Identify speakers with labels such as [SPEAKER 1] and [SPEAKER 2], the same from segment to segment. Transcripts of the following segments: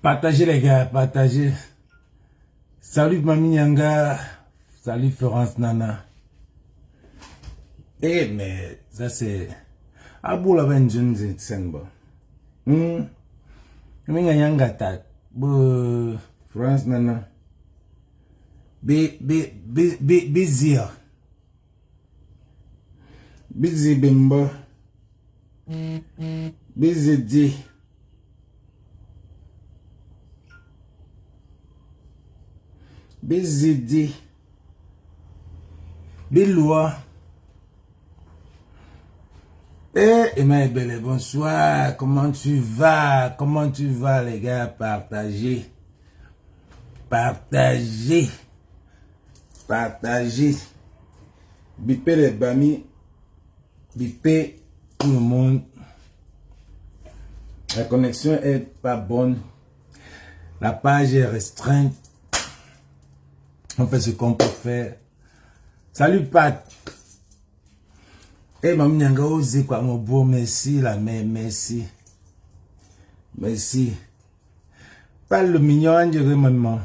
[SPEAKER 1] Partagez les gars, partagez. Salut Mami Nyanga. Salut Florence Nana. Eh mais ça c'est... Abou la ben jeune zengba. Mami Nyanga ta. Florence Nana. Bizia. Bizi bimba. Bizi di. Bizidi. Biloua. Emma Belle, bonsoir. Comment tu vas? Comment tu vas, les gars? Partagez. Partagez. Partagez. Bipez les bamis. Bipez tout le monde. La connexion est pas bonne. La page est restreinte. On fait ce qu'on peut faire. Salut Pat. Eh, Mami Nyanga, osez quoi, mon beau, merci, la mère, merci. Merci. Parle le mignon, Angéré, maman.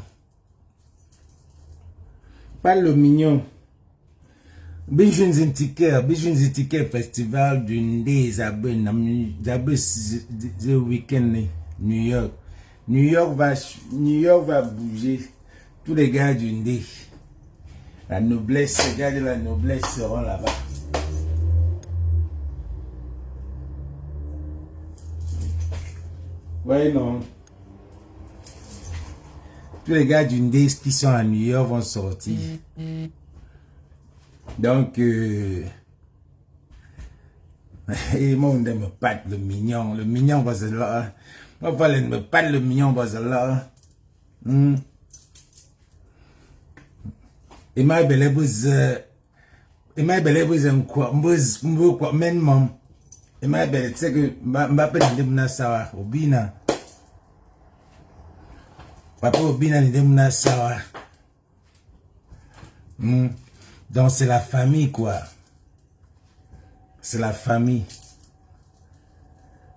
[SPEAKER 1] Parle le mignon. Bijou Zintiker, festival d'une des abonnés, the week-end, New York. New York va bouger. Tous les gars du Ndé, la noblesse, les gars de la noblesse seront là-bas. Ouais, non. Tous les gars du Ndé qui sont à New York vont sortir. Donc, et moi, on me pâte le mignon. Le mignon va se là. Moi, on me pâte le mignon va se là. Emma Belle vous quoi même mam Emma Belle c'est que Mbappé n'a pas sawa obina papa obina n'a pas sawa donc c'est la famille quoi, c'est la famille.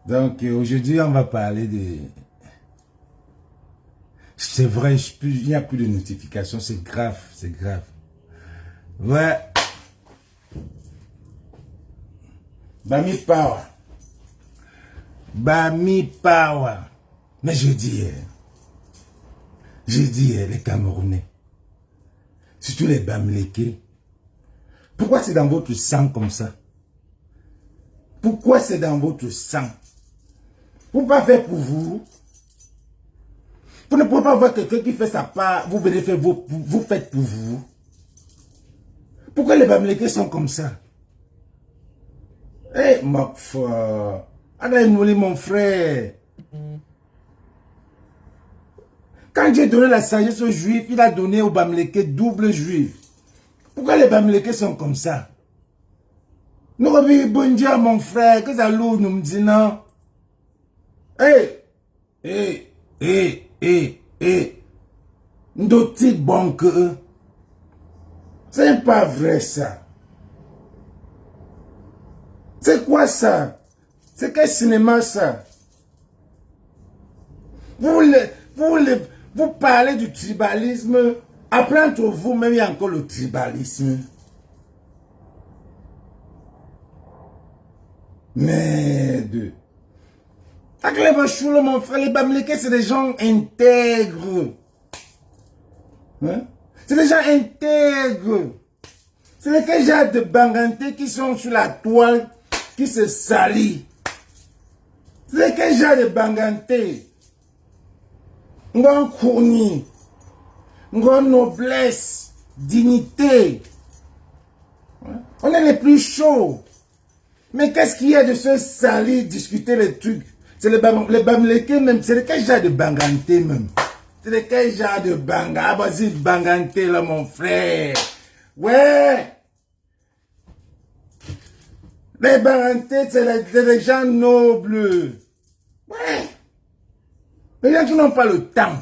[SPEAKER 1] Donc aujourd'hui on va parler de... C'est vrai, il n'y a plus de notifications, c'est grave, c'est grave. Ouais. Bami Power. Bami Power. Mais je dis, les Camerounais, surtout les Bamileke, pourquoi c'est dans votre sang comme ça? Pourquoi c'est dans votre sang? Vous ne pouvez pas faire pour vous. Vous ne pouvez pas voir quelqu'un qui fait sa part, vous venez faire vous faites pour vous. Pourquoi les Bamileke sont comme ça? Eh, ma foi, allez-nous mon frère. Quand Dieu a donné la sagesse aux Juifs, il a donné aux Bamileke double juif. Pourquoi les Bamileke sont comme ça? Nous revenons bon Dieu mon frère, que ça lourd nous me dit non. D'autres bon que eux. C'est pas vrai ça. C'est quoi ça? C'est quel cinéma ça? Vous parlez du tribalisme. Après entre vous même il y a encore le tribalisme. Merde. Mon frère, les Bamileke, c'est des gens intègres. Hein? C'est des gens intègres. C'est les gens de Banganté qui sont sur la toile, qui se salient. C'est les gens de Banganté. Ngon Kourni. Ngon noblesse, dignité. Hein? On est les plus chauds. Mais qu'est-ce qu'il y a de se salir, discuter les trucs? C'est les Bamileke même, c'est les gens de Banganté même. C'est les gens de Banga. Ah, vas-y, Banganté là, mon frère. Ouais. Les Banganté, c'est les gens nobles. Ouais. Les gens qui n'ont pas le temps.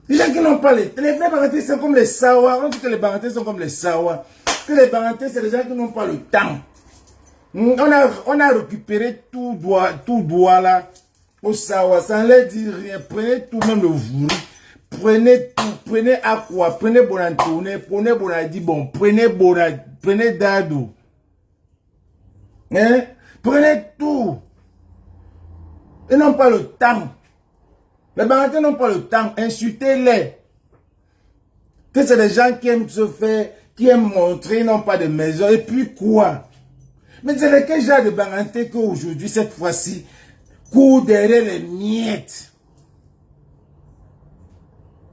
[SPEAKER 1] Les gens qui n'ont pas les Banganté, c'est comme les Sawa. On dit que les Banganté sont comme les Sawa. Que les Banganté, c'est les gens qui n'ont pas le temps. On a récupéré tout droit là. Au sawa, ça ne leur dit rien. Prenez tout, même le vouri. Prenez tout, prenez aqua, prenez bonantone, prenez bonadi, bon, prenez dado. Hein? Prenez tout. Ils n'ont pas le temps. Les Barantais n'ont pas le temps. Insultez-les. Que c'est des gens qui aiment se faire, qui aiment montrer, ils n'ont pas de maison. Et puis quoi? Mais c'est lequel genre de Barantais qu'aujourd'hui, cette fois-ci, court derrière les miettes?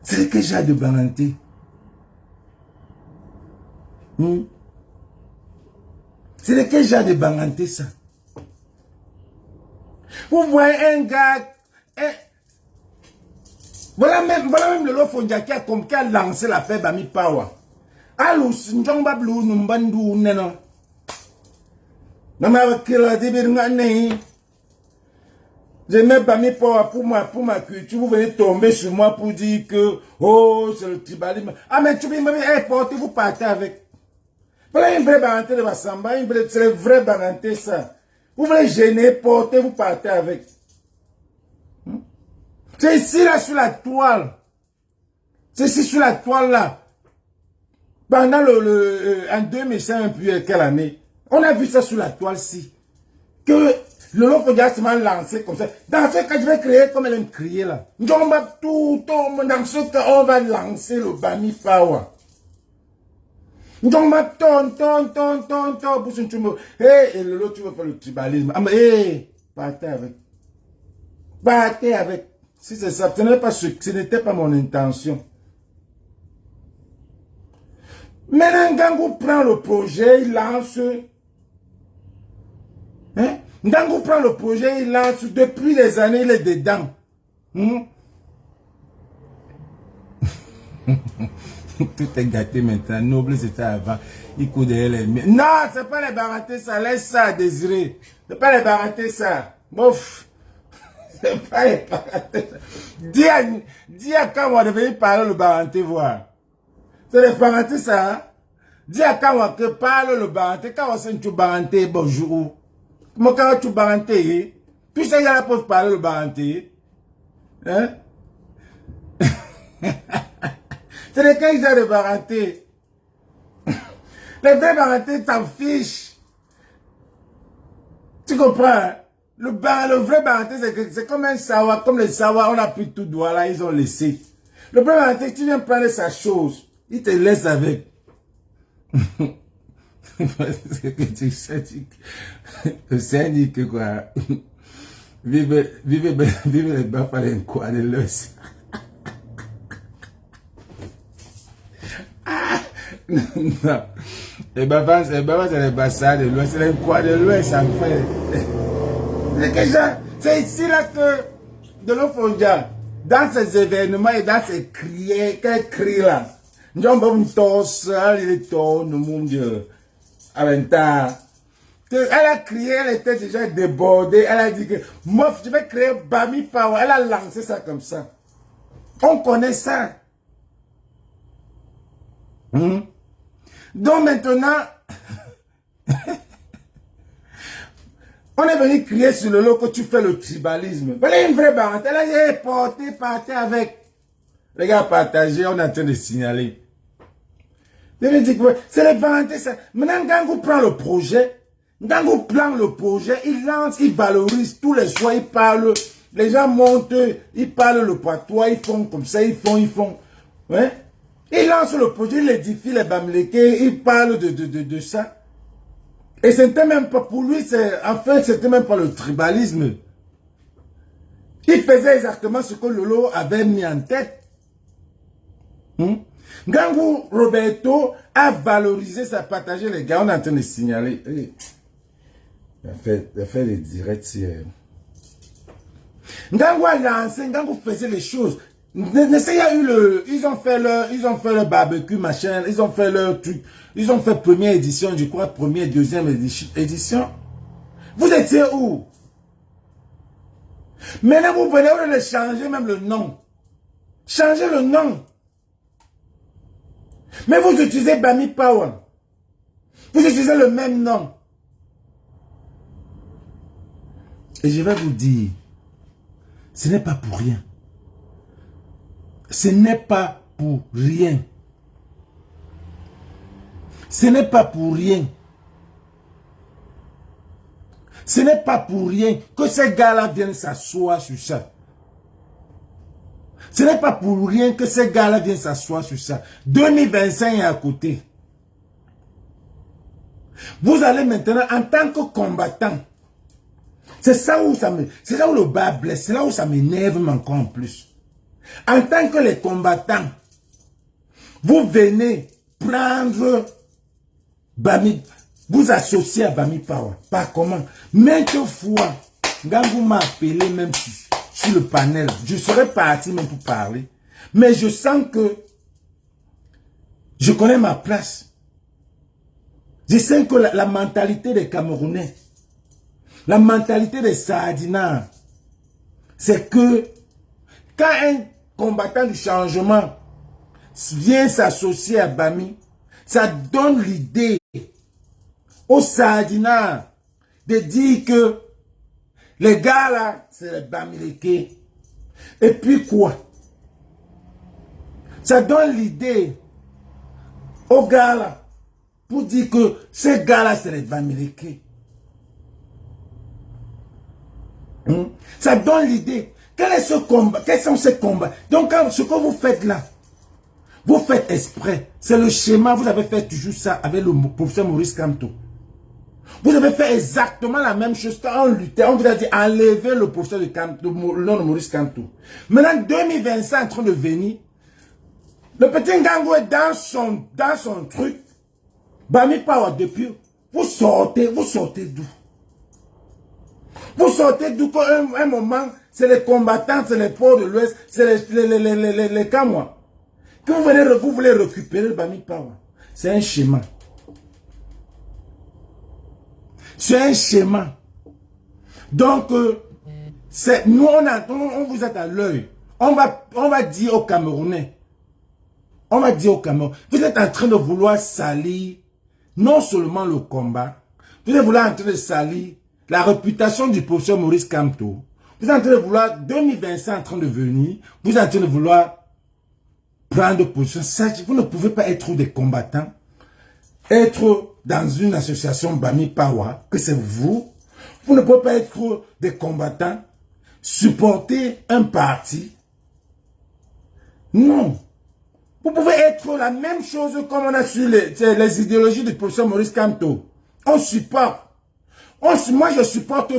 [SPEAKER 1] C'est lequel genre de Barantais? C'est lequel genre de Barantais ça? Vous voyez un gars... Voilà même le Lofondia qui a lancé l'affaire Bami Power. Alus, Njomba Blue, Numbandu, Neno. Je mets Bami Power pour ma culture. Vous venez tomber sur moi pour dire que, oh, c'est le tribalisme. Ah, mais tu me dis, portez, vous partez avec. Voilà une vraie baranté de Bassamba, c'est le vrai baranté ça. Vous voulez gêner, portez, vous partez avec. C'est ici là sur la toile. C'est ici sur la toile là. Pendant en 2005, puis quelle année? On a vu ça sur la toile-ci. Que le Lofondia se m'a lancé comme ça. Dans ce cas, je vais créer comme elle aime crier là. Dans ce cas, on va lancer le Bami Power. Donc, pour ce que et le lot, tu veux faire le tribalisme. Ah, mais, partez avec. Partez avec. Si c'est ça, ce n'était pas mon intention. Maintenant, Ngangou prend le projet, il lance. Hein? Ngangou prend le projet, il lance. Depuis des années, il est dedans. Tout est gâté maintenant. Noble, c'était avant. Il coudait les miens. Non, c'est pas les Barantais, ça. Laisse ça, Désiré. C'est pas les Barantais, ça. Bof. C'est pas les Barantais, ça. Dis à quand on va devenir parler le Barantais, voir. C'est les Barantais, ça. Hein? Dis à quand on va parler le Barantais. Quand on sait que tu Barantais, bonjour. Comment quand tu Barantais, tu sais, il y a la pour parler le Barantais. Hein? C'est lesquels genre de Barantais. Les vrais Barantais s'en fichent. Tu comprends? Hein? Le vrai Barantais, c'est comme un sawa. Comme les sawa, on a pris tout droit là, ils ont laissé. Le vrai Barantais, tu viens prendre sa chose. Il te laisse avec. C'est dit que quoi? Vive les bafales quoi de l'os. Non. Les Bafans, c'est les Bassas de l'Ouest, c'est les quoi de l'Ouest, en fait. C'est ici là que, de l'Ofondia, dans ces événements et dans ces cris, quels cris là, nous avons tous, les tons, le monde, à l'instant. Elle a crié, elle était déjà débordée, elle a dit que, moi, je vais créer Bami Power, elle a lancé ça comme ça. On connaît ça. Donc maintenant, on est venu crier sur le lot que tu fais le tribalisme. Voilà une vraie barante. Elle a dit, partez avec. Les gars, partagez, on est en train de signaler. C'est les barantés, ça. Maintenant, Ngangou prend le projet. Ngangou prend le projet, il lance, il valorise. Tous les soirs, il parle. Les gens montent, ils parlent le patois, ils font comme ça, ils font. Ouais. Il lance le projet, il édifie les Bamlékés, il parle de ça. Et c'était même pas pour lui, en fait, c'était même pas le tribalisme. Il faisait exactement ce que Lolo avait mis en tête. Ngangou Roberto a valorisé, ça a partagé, les gars, on est en train de signaler. Il a fait des directs hier. Ngangou a lancé, Ngangou faisait les choses. Ils ont fait le barbecue, machin, ils ont fait leur truc, ils ont fait première édition, je crois, première, deuxième édition. Vous étiez où? Maintenant, vous venez de changer même le nom. Changez le nom. Mais vous utilisez Bami Power. Vous utilisez le même nom. Et je vais vous dire, ce n'est pas pour rien. Ce n'est pas pour rien. Ce n'est pas pour rien. Ce n'est pas pour rien que ces gars-là viennent s'asseoir sur ça. Ce n'est pas pour rien que ces gars-là viennent s'asseoir sur ça. 2025 est à côté. Vous allez maintenant, en tant que combattant, c'est ça où c'est là où le bas blesse, c'est là où ça m'énerve encore en plus. En tant que les combattants, vous venez prendre Bami, vous associez à Bami Power. Pas comment. Maintes fois, quand vous m'appelez même sur le panel, je serais parti même pour parler. Mais je sens que je connais ma place. Je sens que la mentalité des Camerounais, la mentalité des Sardinards, c'est que quand un combattant du changement vient s'associer à Bami, ça donne l'idée aux Sardinards de dire que les gars là, c'est les Bamileke. Et puis quoi? Ça donne l'idée aux gars là pour dire que ces gars là, c'est les Bamileke. Ça donne l'idée. Quel est ce combat? Quels sont ces combats? Donc, ce que vous faites là, vous faites exprès. C'est le schéma. Vous avez fait toujours ça avec le professeur Maurice Kamto. Vous avez fait exactement la même chose quand on luttait. On vous a dit enlever le professeur de Kamto, le nom de Maurice Kamto. Maintenant, 2025 en train de venir. Le petit Ngango est dans son truc. Bami Power depuis. Vous sortez d'où? Vous sortez d'où qu'un moment, c'est les combattants, c'est les ports de l'Ouest, c'est les Kamois. Que vous voulez récupérer le Bami Power. C'est un schéma. C'est un schéma. Donc, nous, on vous a à l'œil. On va dire aux Camerounais. On va dire aux Camerounais. Vous êtes en train de vouloir salir non seulement le combat. Vous êtes en train de salir la réputation du professeur Maurice Kamto. Vous êtes en train de vouloir, 2025 en train de venir, vous êtes en train de vouloir prendre position. Vous ne pouvez pas être des combattants, être dans une association Bami Power, que c'est vous. Vous ne pouvez pas être des combattants, supporter un parti. Non. Vous pouvez être la même chose comme on a sur les idéologies du professeur Maurice Kamto. On supporte. Moi, je supporte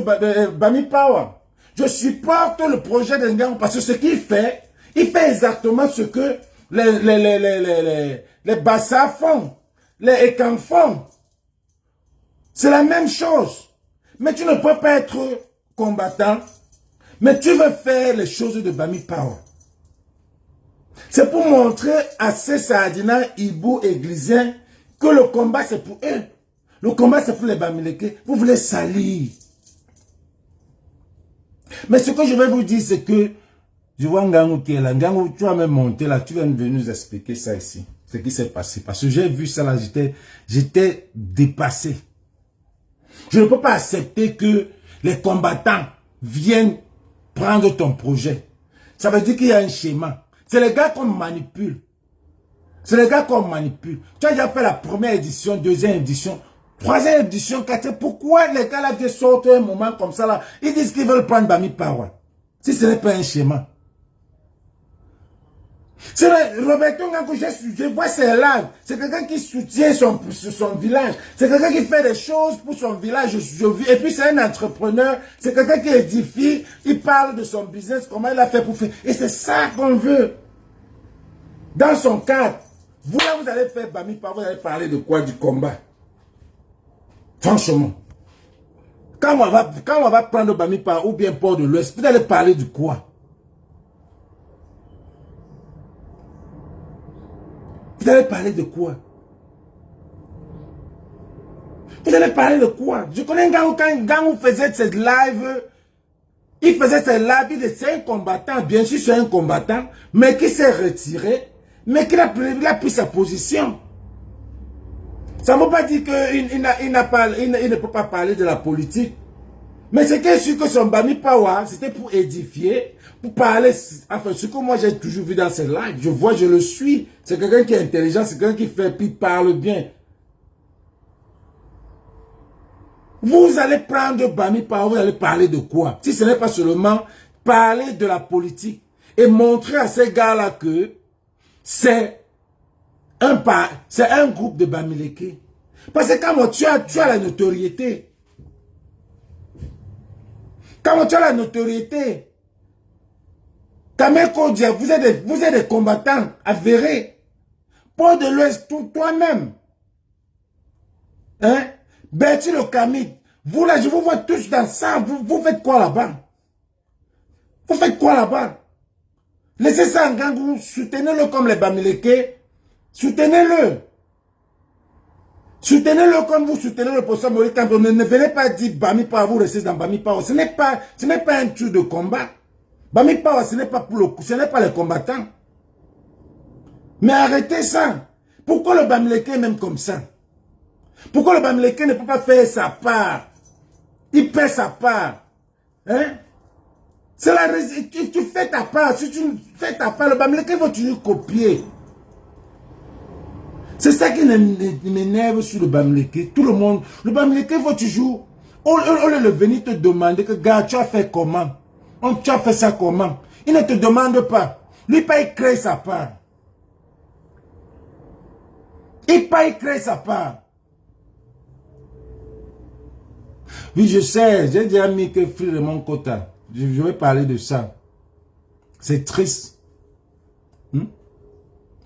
[SPEAKER 1] Bami Power. Je supporte le projet de Ngango parce que ce qu'il fait, il fait exactement ce que les Bassa font, les Ekan font. C'est la même chose. Mais tu ne peux pas être combattant, mais tu veux faire les choses de Bami Power. C'est pour montrer à ces Sardinards, Ibou, Églisiens, que le combat c'est pour eux. Le combat, c'est pour les Bamileke. Vous voulez salir. Mais ce que je vais vous dire, c'est que je vois Ngango qui est là. Ngango, tu vas même monter là. Tu viens de nous expliquer ça ici. Ce qui s'est passé. Parce que j'ai vu ça là. J'étais dépassé. Je ne peux pas accepter que les combattants viennent prendre ton projet. Ça veut dire qu'il y a un schéma. C'est les gars qu'on manipule. C'est les gars qu'on manipule. Tu as déjà fait la première édition, deuxième édition. Troisième édition, quatrième, pourquoi les gars là qui sortent un moment comme ça là, ils disent qu'ils veulent prendre Bami Power. Si ce n'est pas un schéma. C'est Roberto Ngango, je vois ses lives. C'est quelqu'un qui soutient son village. C'est quelqu'un qui fait des choses pour son village. Et puis c'est un entrepreneur. C'est quelqu'un qui édifie. Il parle de son business, comment il a fait pour faire. Et c'est ça qu'on veut. Dans son cadre. Vous là, vous allez faire Bami Power, vous allez parler de quoi? Du combat. Franchement, quand on va prendre Bami Power ou bien Port de l'Ouest, vous allez parler de quoi? Vous allez parler de quoi? Vous allez parler de quoi? Je connais Ngango, quand Ngango faisait cette live, il faisait cette live, c'est un combattant, bien sûr c'est un combattant, mais qui s'est retiré, mais qui a pris sa position. Ça ne veut pas dire qu'il ne peut pas parler de la politique. Mais c'est que sûr que son Bami Power, c'était pour édifier, pour parler, enfin, ce que moi j'ai toujours vu dans ses lives, je vois, je le suis. C'est quelqu'un qui est intelligent, c'est quelqu'un qui fait, puis parle bien. Vous allez prendre Bami Power, vous allez parler de quoi? Si ce n'est pas seulement parler de la politique et montrer à ces gars-là que c'est un groupe de Bamileke. Parce que quand tu as la notoriété, quand tu as la notoriété, Kameko Dia, vous êtes des combattants avérés. Port de l'Ouest, toi-même. Hein? Bertie le Camille. Vous là, je vous vois tous dans ça. Vous faites quoi là-bas? Vous faites quoi là-bas? Laissez ça en gang, vous soutenez-le comme les Bamileke. Soutenez-le. Soutenez-le comme vous soutenez le professeur Maurice Kamto. Ne venez pas dire Bami Power, vous restez dans Bami Power. Ce n'est pas un truc de combat. Bami Power, ce n'est pas les combattants. Mais arrêtez ça. Pourquoi le Bamileke est même comme ça? Pourquoi le Bamileke ne peut pas faire sa part? Il fait sa part. Hein? C'est la raison. Tu fais ta part. Si tu fais ta part, le Bamileke va toujours copier. C'est ça qui m'énerve sur le Bamileke. Tout le monde, le Bamileke va toujours, on le venir te demander que, gars, tu as fait comment? Tu as fait ça comment? Il ne te demande pas. Lui, pas il crée sa part. Il pas il crée sa part. Oui, je sais, j'ai déjà mis que Free de mon quota. Je vais parler de ça. C'est triste.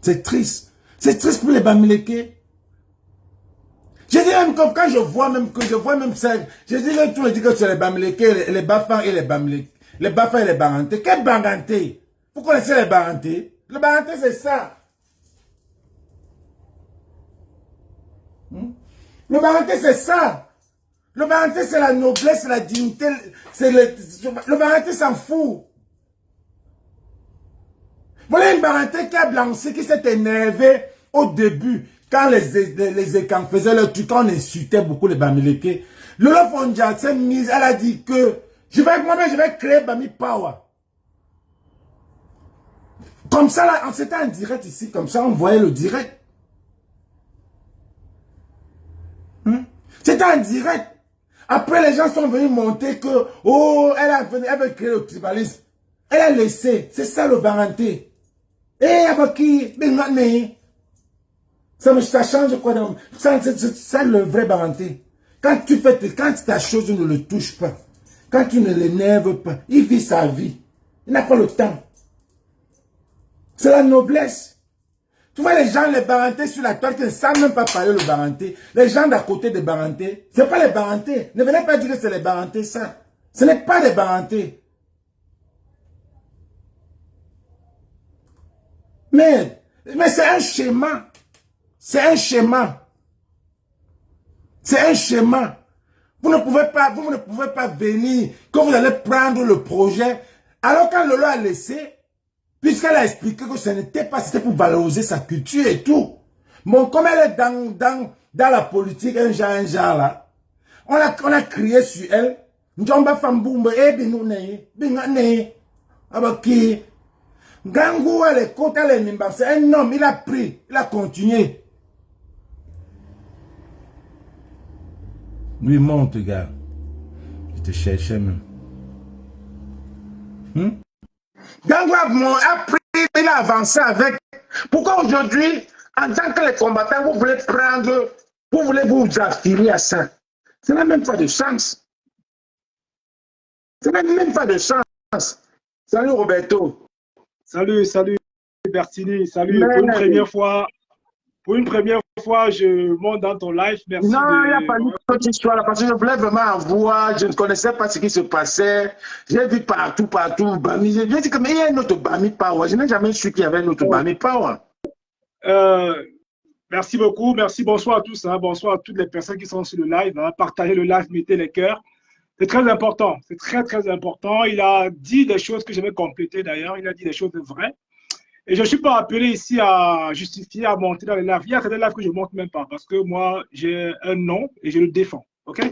[SPEAKER 1] C'est triste. C'est triste pour les Bamileke. Je dis même quand je vois même ça, je dis que tout le dit que c'est les Bamileke, les Bafang et les Bamileke. Les Bafang et les Baranté. Quel Baranté? Vous connaissez les Baranté? Le Baranté c'est ça. Le Baranté c'est ça. Le Baranté c'est la noblesse, c'est la dignité. Le Baranté s'en fout. Voilà une Baranté qui a blancé, qui s'est énervé au début. Quand les écans faisaient le truc, quand on insultait beaucoup les Bamileke. Lolo Fondia s'est mise, elle a dit que moi-même je vais créer Bami Power. Comme ça, là, c'était en direct ici, comme ça, on voyait le direct. C'était en direct. Après, les gens sont venus monter que, oh, elle veut créer le tribalisme. Elle a laissé. C'est ça le Baranté. Eh, avec qui? Ça change quoi? C'est le vrai Baranté. Quand ta chose ne le touche pas, quand tu ne l'énerves pas, il vit sa vie. Il n'a pas le temps. C'est la noblesse. Tu vois les gens, les Barantés sur la toile qui ne savent même pas parler le Baranté. Les gens d'à côté des Barantés, ce n'est pas les Barantés. Ne venez pas dire que c'est les Barantés, ça. Ce n'est pas les Barantés. Mais c'est un schéma. C'est un schéma. C'est un schéma. Vous ne pouvez pas venir, que vous allez prendre le projet. Alors quand Lolo a laissé, puisqu'elle a expliqué que ce n'était pas, c'était pour valoriser sa culture et tout. Bon, comme elle est dans la politique, un genre là, on a crié sur elle. Njomba Famboumba, Abaki. Gangou, elle est côte, elle est nimba. C'est un homme, il a pris, il a continué. Lui monte, gars. Je te cherchais même. Gangou a pris, il a avancé avec. Pourquoi aujourd'hui, en tant que les combattants, vous voulez prendre, vous voulez vous affilier à ça? Ça n'a même pas de sens. Ça n'a même pas de sens. Salut Roberto.
[SPEAKER 2] Salut Bertini, salut. Pour une première fois, je monte dans ton live. Merci.
[SPEAKER 1] Non, il n'y a pas de petite histoire là, parce que je voulais vraiment voir, je ne connaissais pas ce qui se passait. J'ai vu partout, Bami. J'ai dit que mais il y a un autre Bami Power. Je n'ai jamais su qu'il y avait un autre Bami Power.
[SPEAKER 2] Merci beaucoup, merci, bonsoir à tous, hein, bonsoir à toutes les personnes qui sont sur le live. Hein, partagez le live, mettez les cœurs. C'est très important, c'est très important. Il a dit des choses que je vais compléter d'ailleurs, il a dit des choses vraies. Et je ne suis pas appelé ici à justifier, à monter dans les lives. Il y a certains lives que je ne monte même pas parce que moi, j'ai un nom et je le défends. Ok?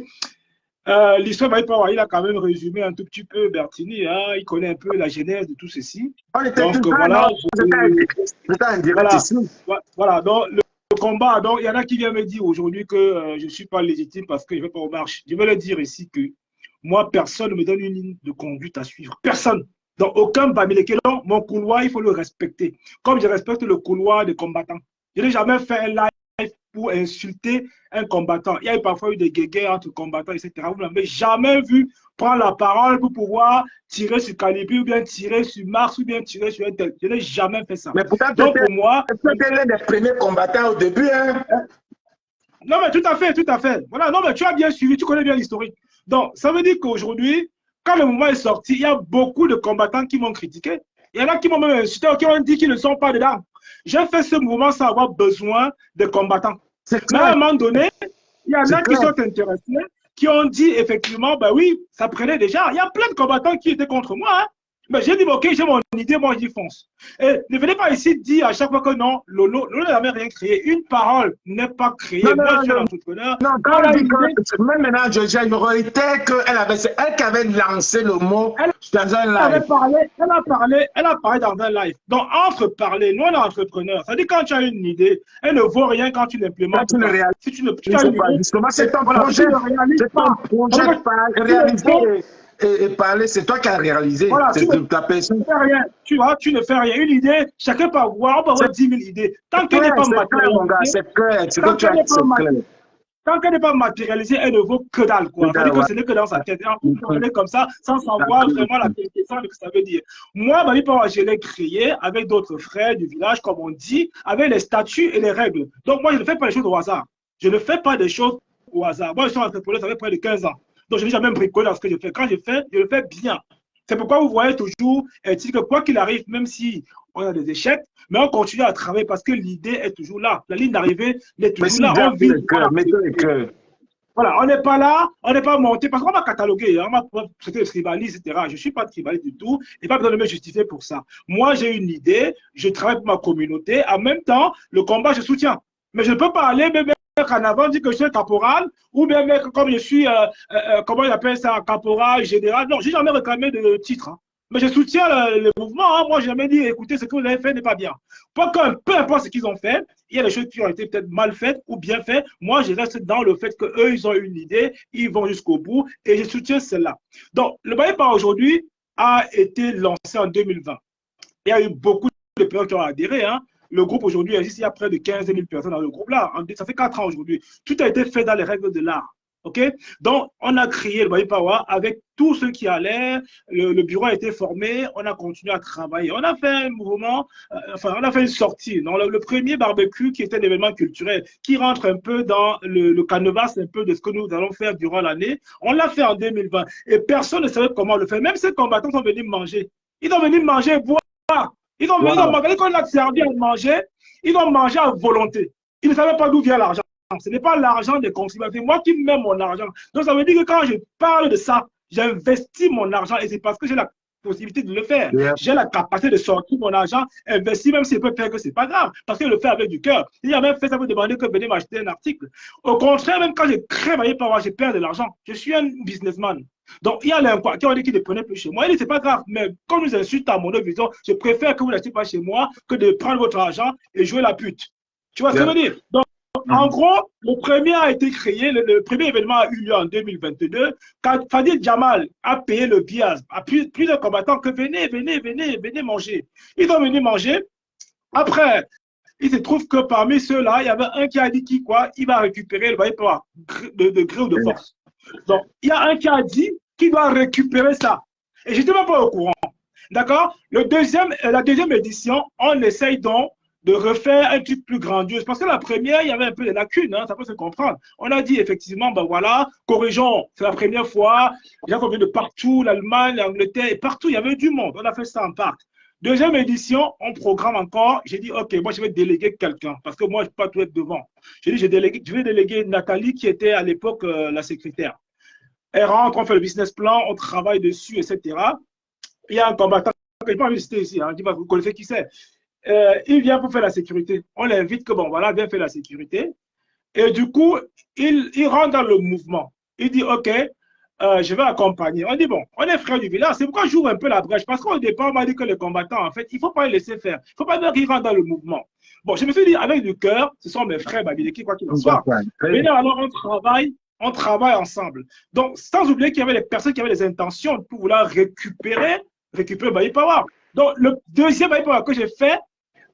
[SPEAKER 2] L'histoire, il a quand même résumé un tout petit peu Bertini, hein, il connaît un peu la genèse de tout ceci.
[SPEAKER 3] On était tout
[SPEAKER 2] Donc
[SPEAKER 3] le temps,
[SPEAKER 2] voilà,
[SPEAKER 3] non? J'étais en direct
[SPEAKER 2] voilà,
[SPEAKER 3] ici.
[SPEAKER 2] voilà. Donc le combat, donc il y en a qui viennent me dire aujourd'hui que je ne suis pas légitime parce que je ne vais pas aux marches. Je vais leur dire ici que moi, personne ne me donne une ligne de conduite à suivre. Personne. Donc aucun Bamileke, mon couloir, il faut le respecter. Comme je respecte le couloir des combattants. Je n'ai jamais fait un live pour insulter un combattant. Il y a parfois eu des guéguerres entre combattants, etc. Vous n'avez jamais vu prendre la parole pour pouvoir tirer sur Calibi ou bien tirer sur Mars ou bien tirer sur un tel. Je n'ai jamais fait ça.
[SPEAKER 3] Mais pourtant,
[SPEAKER 2] Donc pour moi...
[SPEAKER 3] tu étais l'un des premiers combattants au début. Hein?
[SPEAKER 2] Non, mais tout à fait, tout à fait. Voilà, non, mais tu as bien suivi, tu connais bien l'historique. Donc, ça veut dire qu'aujourd'hui, quand le mouvement est sorti, il y a beaucoup de combattants qui m'ont critiqué. Il y en a qui m'ont même insulté, qui ont dit qu'ils ne sont pas dedans. J'ai fait ce mouvement sans avoir besoin de combattants. Mais à un moment donné, il y en a qui sont intéressés, qui ont dit effectivement, ben oui, ça prenait déjà. Il y a plein de combattants qui étaient contre moi. Hein. Mais j'ai dit, ok, j'ai mon idée, moi j'y fonce. Et ne venez pas ici dire à chaque fois que non, Lolo n'a jamais rien créé. Une parole n'est pas créée.
[SPEAKER 3] Non,
[SPEAKER 2] moi, je suis un entrepreneur.
[SPEAKER 3] Non, quand on dit que, même maintenant, il y aurait été qu'elle avait, c'est elle qui avait lancé le mot dans un live.
[SPEAKER 2] Elle a parlé dans un live. Donc, entre parler, nous on est entrepreneurs. Ça dit quand tu as une idée, elle ne vaut rien quand tu l'implémentes.
[SPEAKER 3] Tu ne réalises
[SPEAKER 2] si tu ne, tu as une
[SPEAKER 3] pas.
[SPEAKER 2] idée,
[SPEAKER 3] Justement, c'est ton projet. C'est ton projet réalisé. Et parler, c'est toi qui as réalisé.
[SPEAKER 2] Voilà,
[SPEAKER 3] c'est ta personne.
[SPEAKER 2] Tu ne fais rien. Tu vois, tu ne fais rien. Une idée, chacun peut avoir, on peut avoir 10 000 idées. Tant qu'elle n'est pas matérialisée,
[SPEAKER 3] c'est clair. C'est que tu as clair.
[SPEAKER 2] Tant qu'elle n'est pas matérialisée, elle ne vaut que dalle. Quoi. Ça veut dire que ce n'est que dans sa tête. On peut parler comme ça sans savoir vraiment la quintessence de ce que ça veut dire. Moi, je l'ai créé avec d'autres frères du village, comme on dit, avec les statuts et les règles. Donc, moi, je ne fais pas les choses au hasard. Je ne fais pas des choses au hasard. Moi, je suis entrepreneur, ça fait près de 15 ans. Donc, je n'ai jamais bricolé dans ce que je fais. Quand je fais, je le fais bien. C'est pourquoi vous voyez toujours, que quoi qu'il arrive, même si on a des échecs, mais on continue à travailler parce que l'idée est toujours là. La ligne d'arrivée est toujours là. On vit. Voilà, on n'est pas là, on n'est pas monté, parce qu'on m'a catalogué, on m'a traité de tribaliste, etc. Je ne suis pas tribaliste du tout, et pas besoin de me justifier pour ça. Moi, j'ai une idée, je travaille pour ma communauté, en même temps, le combat, je soutiens. Mais je ne peux pas aller me mettre en avant, dire que je suis un caporal, ou bien mettre comme je suis, comment on appelle ça, caporal, général. Non, je n'ai jamais réclamé de titre. Hein. Mais je soutiens le mouvement. Hein. Moi, j'ai jamais dit, écoutez, ce que vous avez fait n'est pas bien. Peu importe ce qu'ils ont fait, il y a des choses qui ont été peut-être mal faites ou bien faites. Moi, je reste dans le fait qu'eux, ils ont une idée, ils vont jusqu'au bout et je soutiens celle-là. Donc, le Bail par aujourd'hui a été lancé en 2020. Il y a eu beaucoup de personnes qui ont adhéré. Hein. Le groupe aujourd'hui existe, il y a près de 15 000 personnes dans le groupe là. Ça fait 4 ans aujourd'hui. Tout a été fait dans les règles de l'art. Okay? Donc, on a créé le Bail Power avec tous ceux qui allaient. Le bureau a été formé. On a continué à travailler. On a fait un mouvement, on a fait une sortie. Donc, le premier barbecue qui était un événement culturel, qui rentre un peu dans le canevas un peu de ce que nous allons faire durant l'année. On l'a fait en 2020 et personne ne savait comment le faire. Même ces combattants sont venus manger. Ils sont venus manger et boire. Ils ont manger. Quand on a servi à manger, ils ont mangé à volonté. Ils ne savaient pas d'où vient l'argent. Ce n'est pas l'argent des contribuables, c'est moi qui mets mon argent. Donc ça veut dire que quand je parle de ça, j'investis mon argent et c'est parce que j'ai la possibilité de le faire. Yeah. J'ai la capacité de sortir mon argent, investir, même si je peux faire que ce n'est pas grave, parce que je le fais avec du cœur. Il y a même fait ça pour demander que venez m'acheter un article. Au contraire, même quand je crée ma Power, je perds de l'argent. Je suis un businessman. Donc, il y a l'inquois qui ont dit qu'ils ne prenaient plus chez moi. Il dit, c'est pas grave, mais comme nous insultons à mon vision, je préfère que vous n'achetez pas chez moi que de prendre votre argent et jouer la pute. Tu vois ce que je veux dire? Donc, en gros, le premier a été créé, le premier événement a eu lieu en 2022, quand Fadil Jamal a payé le billet à plusieurs combattants que venez manger. Ils sont venus manger. Après, il se trouve que parmi ceux-là, il y avait un qui a dit il va récupérer le bail de gré ou de force. Donc, il y a un qui a dit qu'il doit récupérer ça. Et je n'étais même pas au courant. D'accord? La deuxième édition, on essaye donc de refaire un truc plus grandiose. Parce que la première, il y avait un peu de lacunes, hein, ça peut se comprendre. On a dit effectivement, ben voilà, corrigeons, c'est la première fois, les gens sont venus de partout, l'Allemagne, l'Angleterre, et partout, il y avait du monde. On a fait ça en part. Deuxième édition, on programme encore. J'ai dit, OK, moi, je vais déléguer quelqu'un, parce que moi, je ne peux pas tout être devant. J'ai dit, je vais déléguer Nathalie, qui était à l'époque la secrétaire. Elle rentre, on fait le business plan, on travaille dessus, etc. Il y a un combattant, je n'ai pas envie de citer ici, hein, vous connaissez qui c'est. Il vient pour faire la sécurité. On l'invite que, bon, voilà, viens faire la sécurité. Et du coup, il rentre dans le mouvement. Il dit, OK, je vais accompagner. On dit, bon, on est frères du village, c'est pourquoi j'ouvre un peu la brèche. Parce qu'au départ, on m'a dit que les combattants, en fait, il ne faut pas les laisser faire. Il ne faut pas dire qu'ils rentrent dans le mouvement. Bon, je me suis dit, avec du cœur, ce sont mes frères Bamileke, quoi qu'il en soit. Mais alors, on travaille ensemble. Donc, sans oublier qu'il y avait des personnes qui avaient des intentions pour vouloir récupérer Bayi Power. Donc, le deuxième Bayi Power que j'ai fait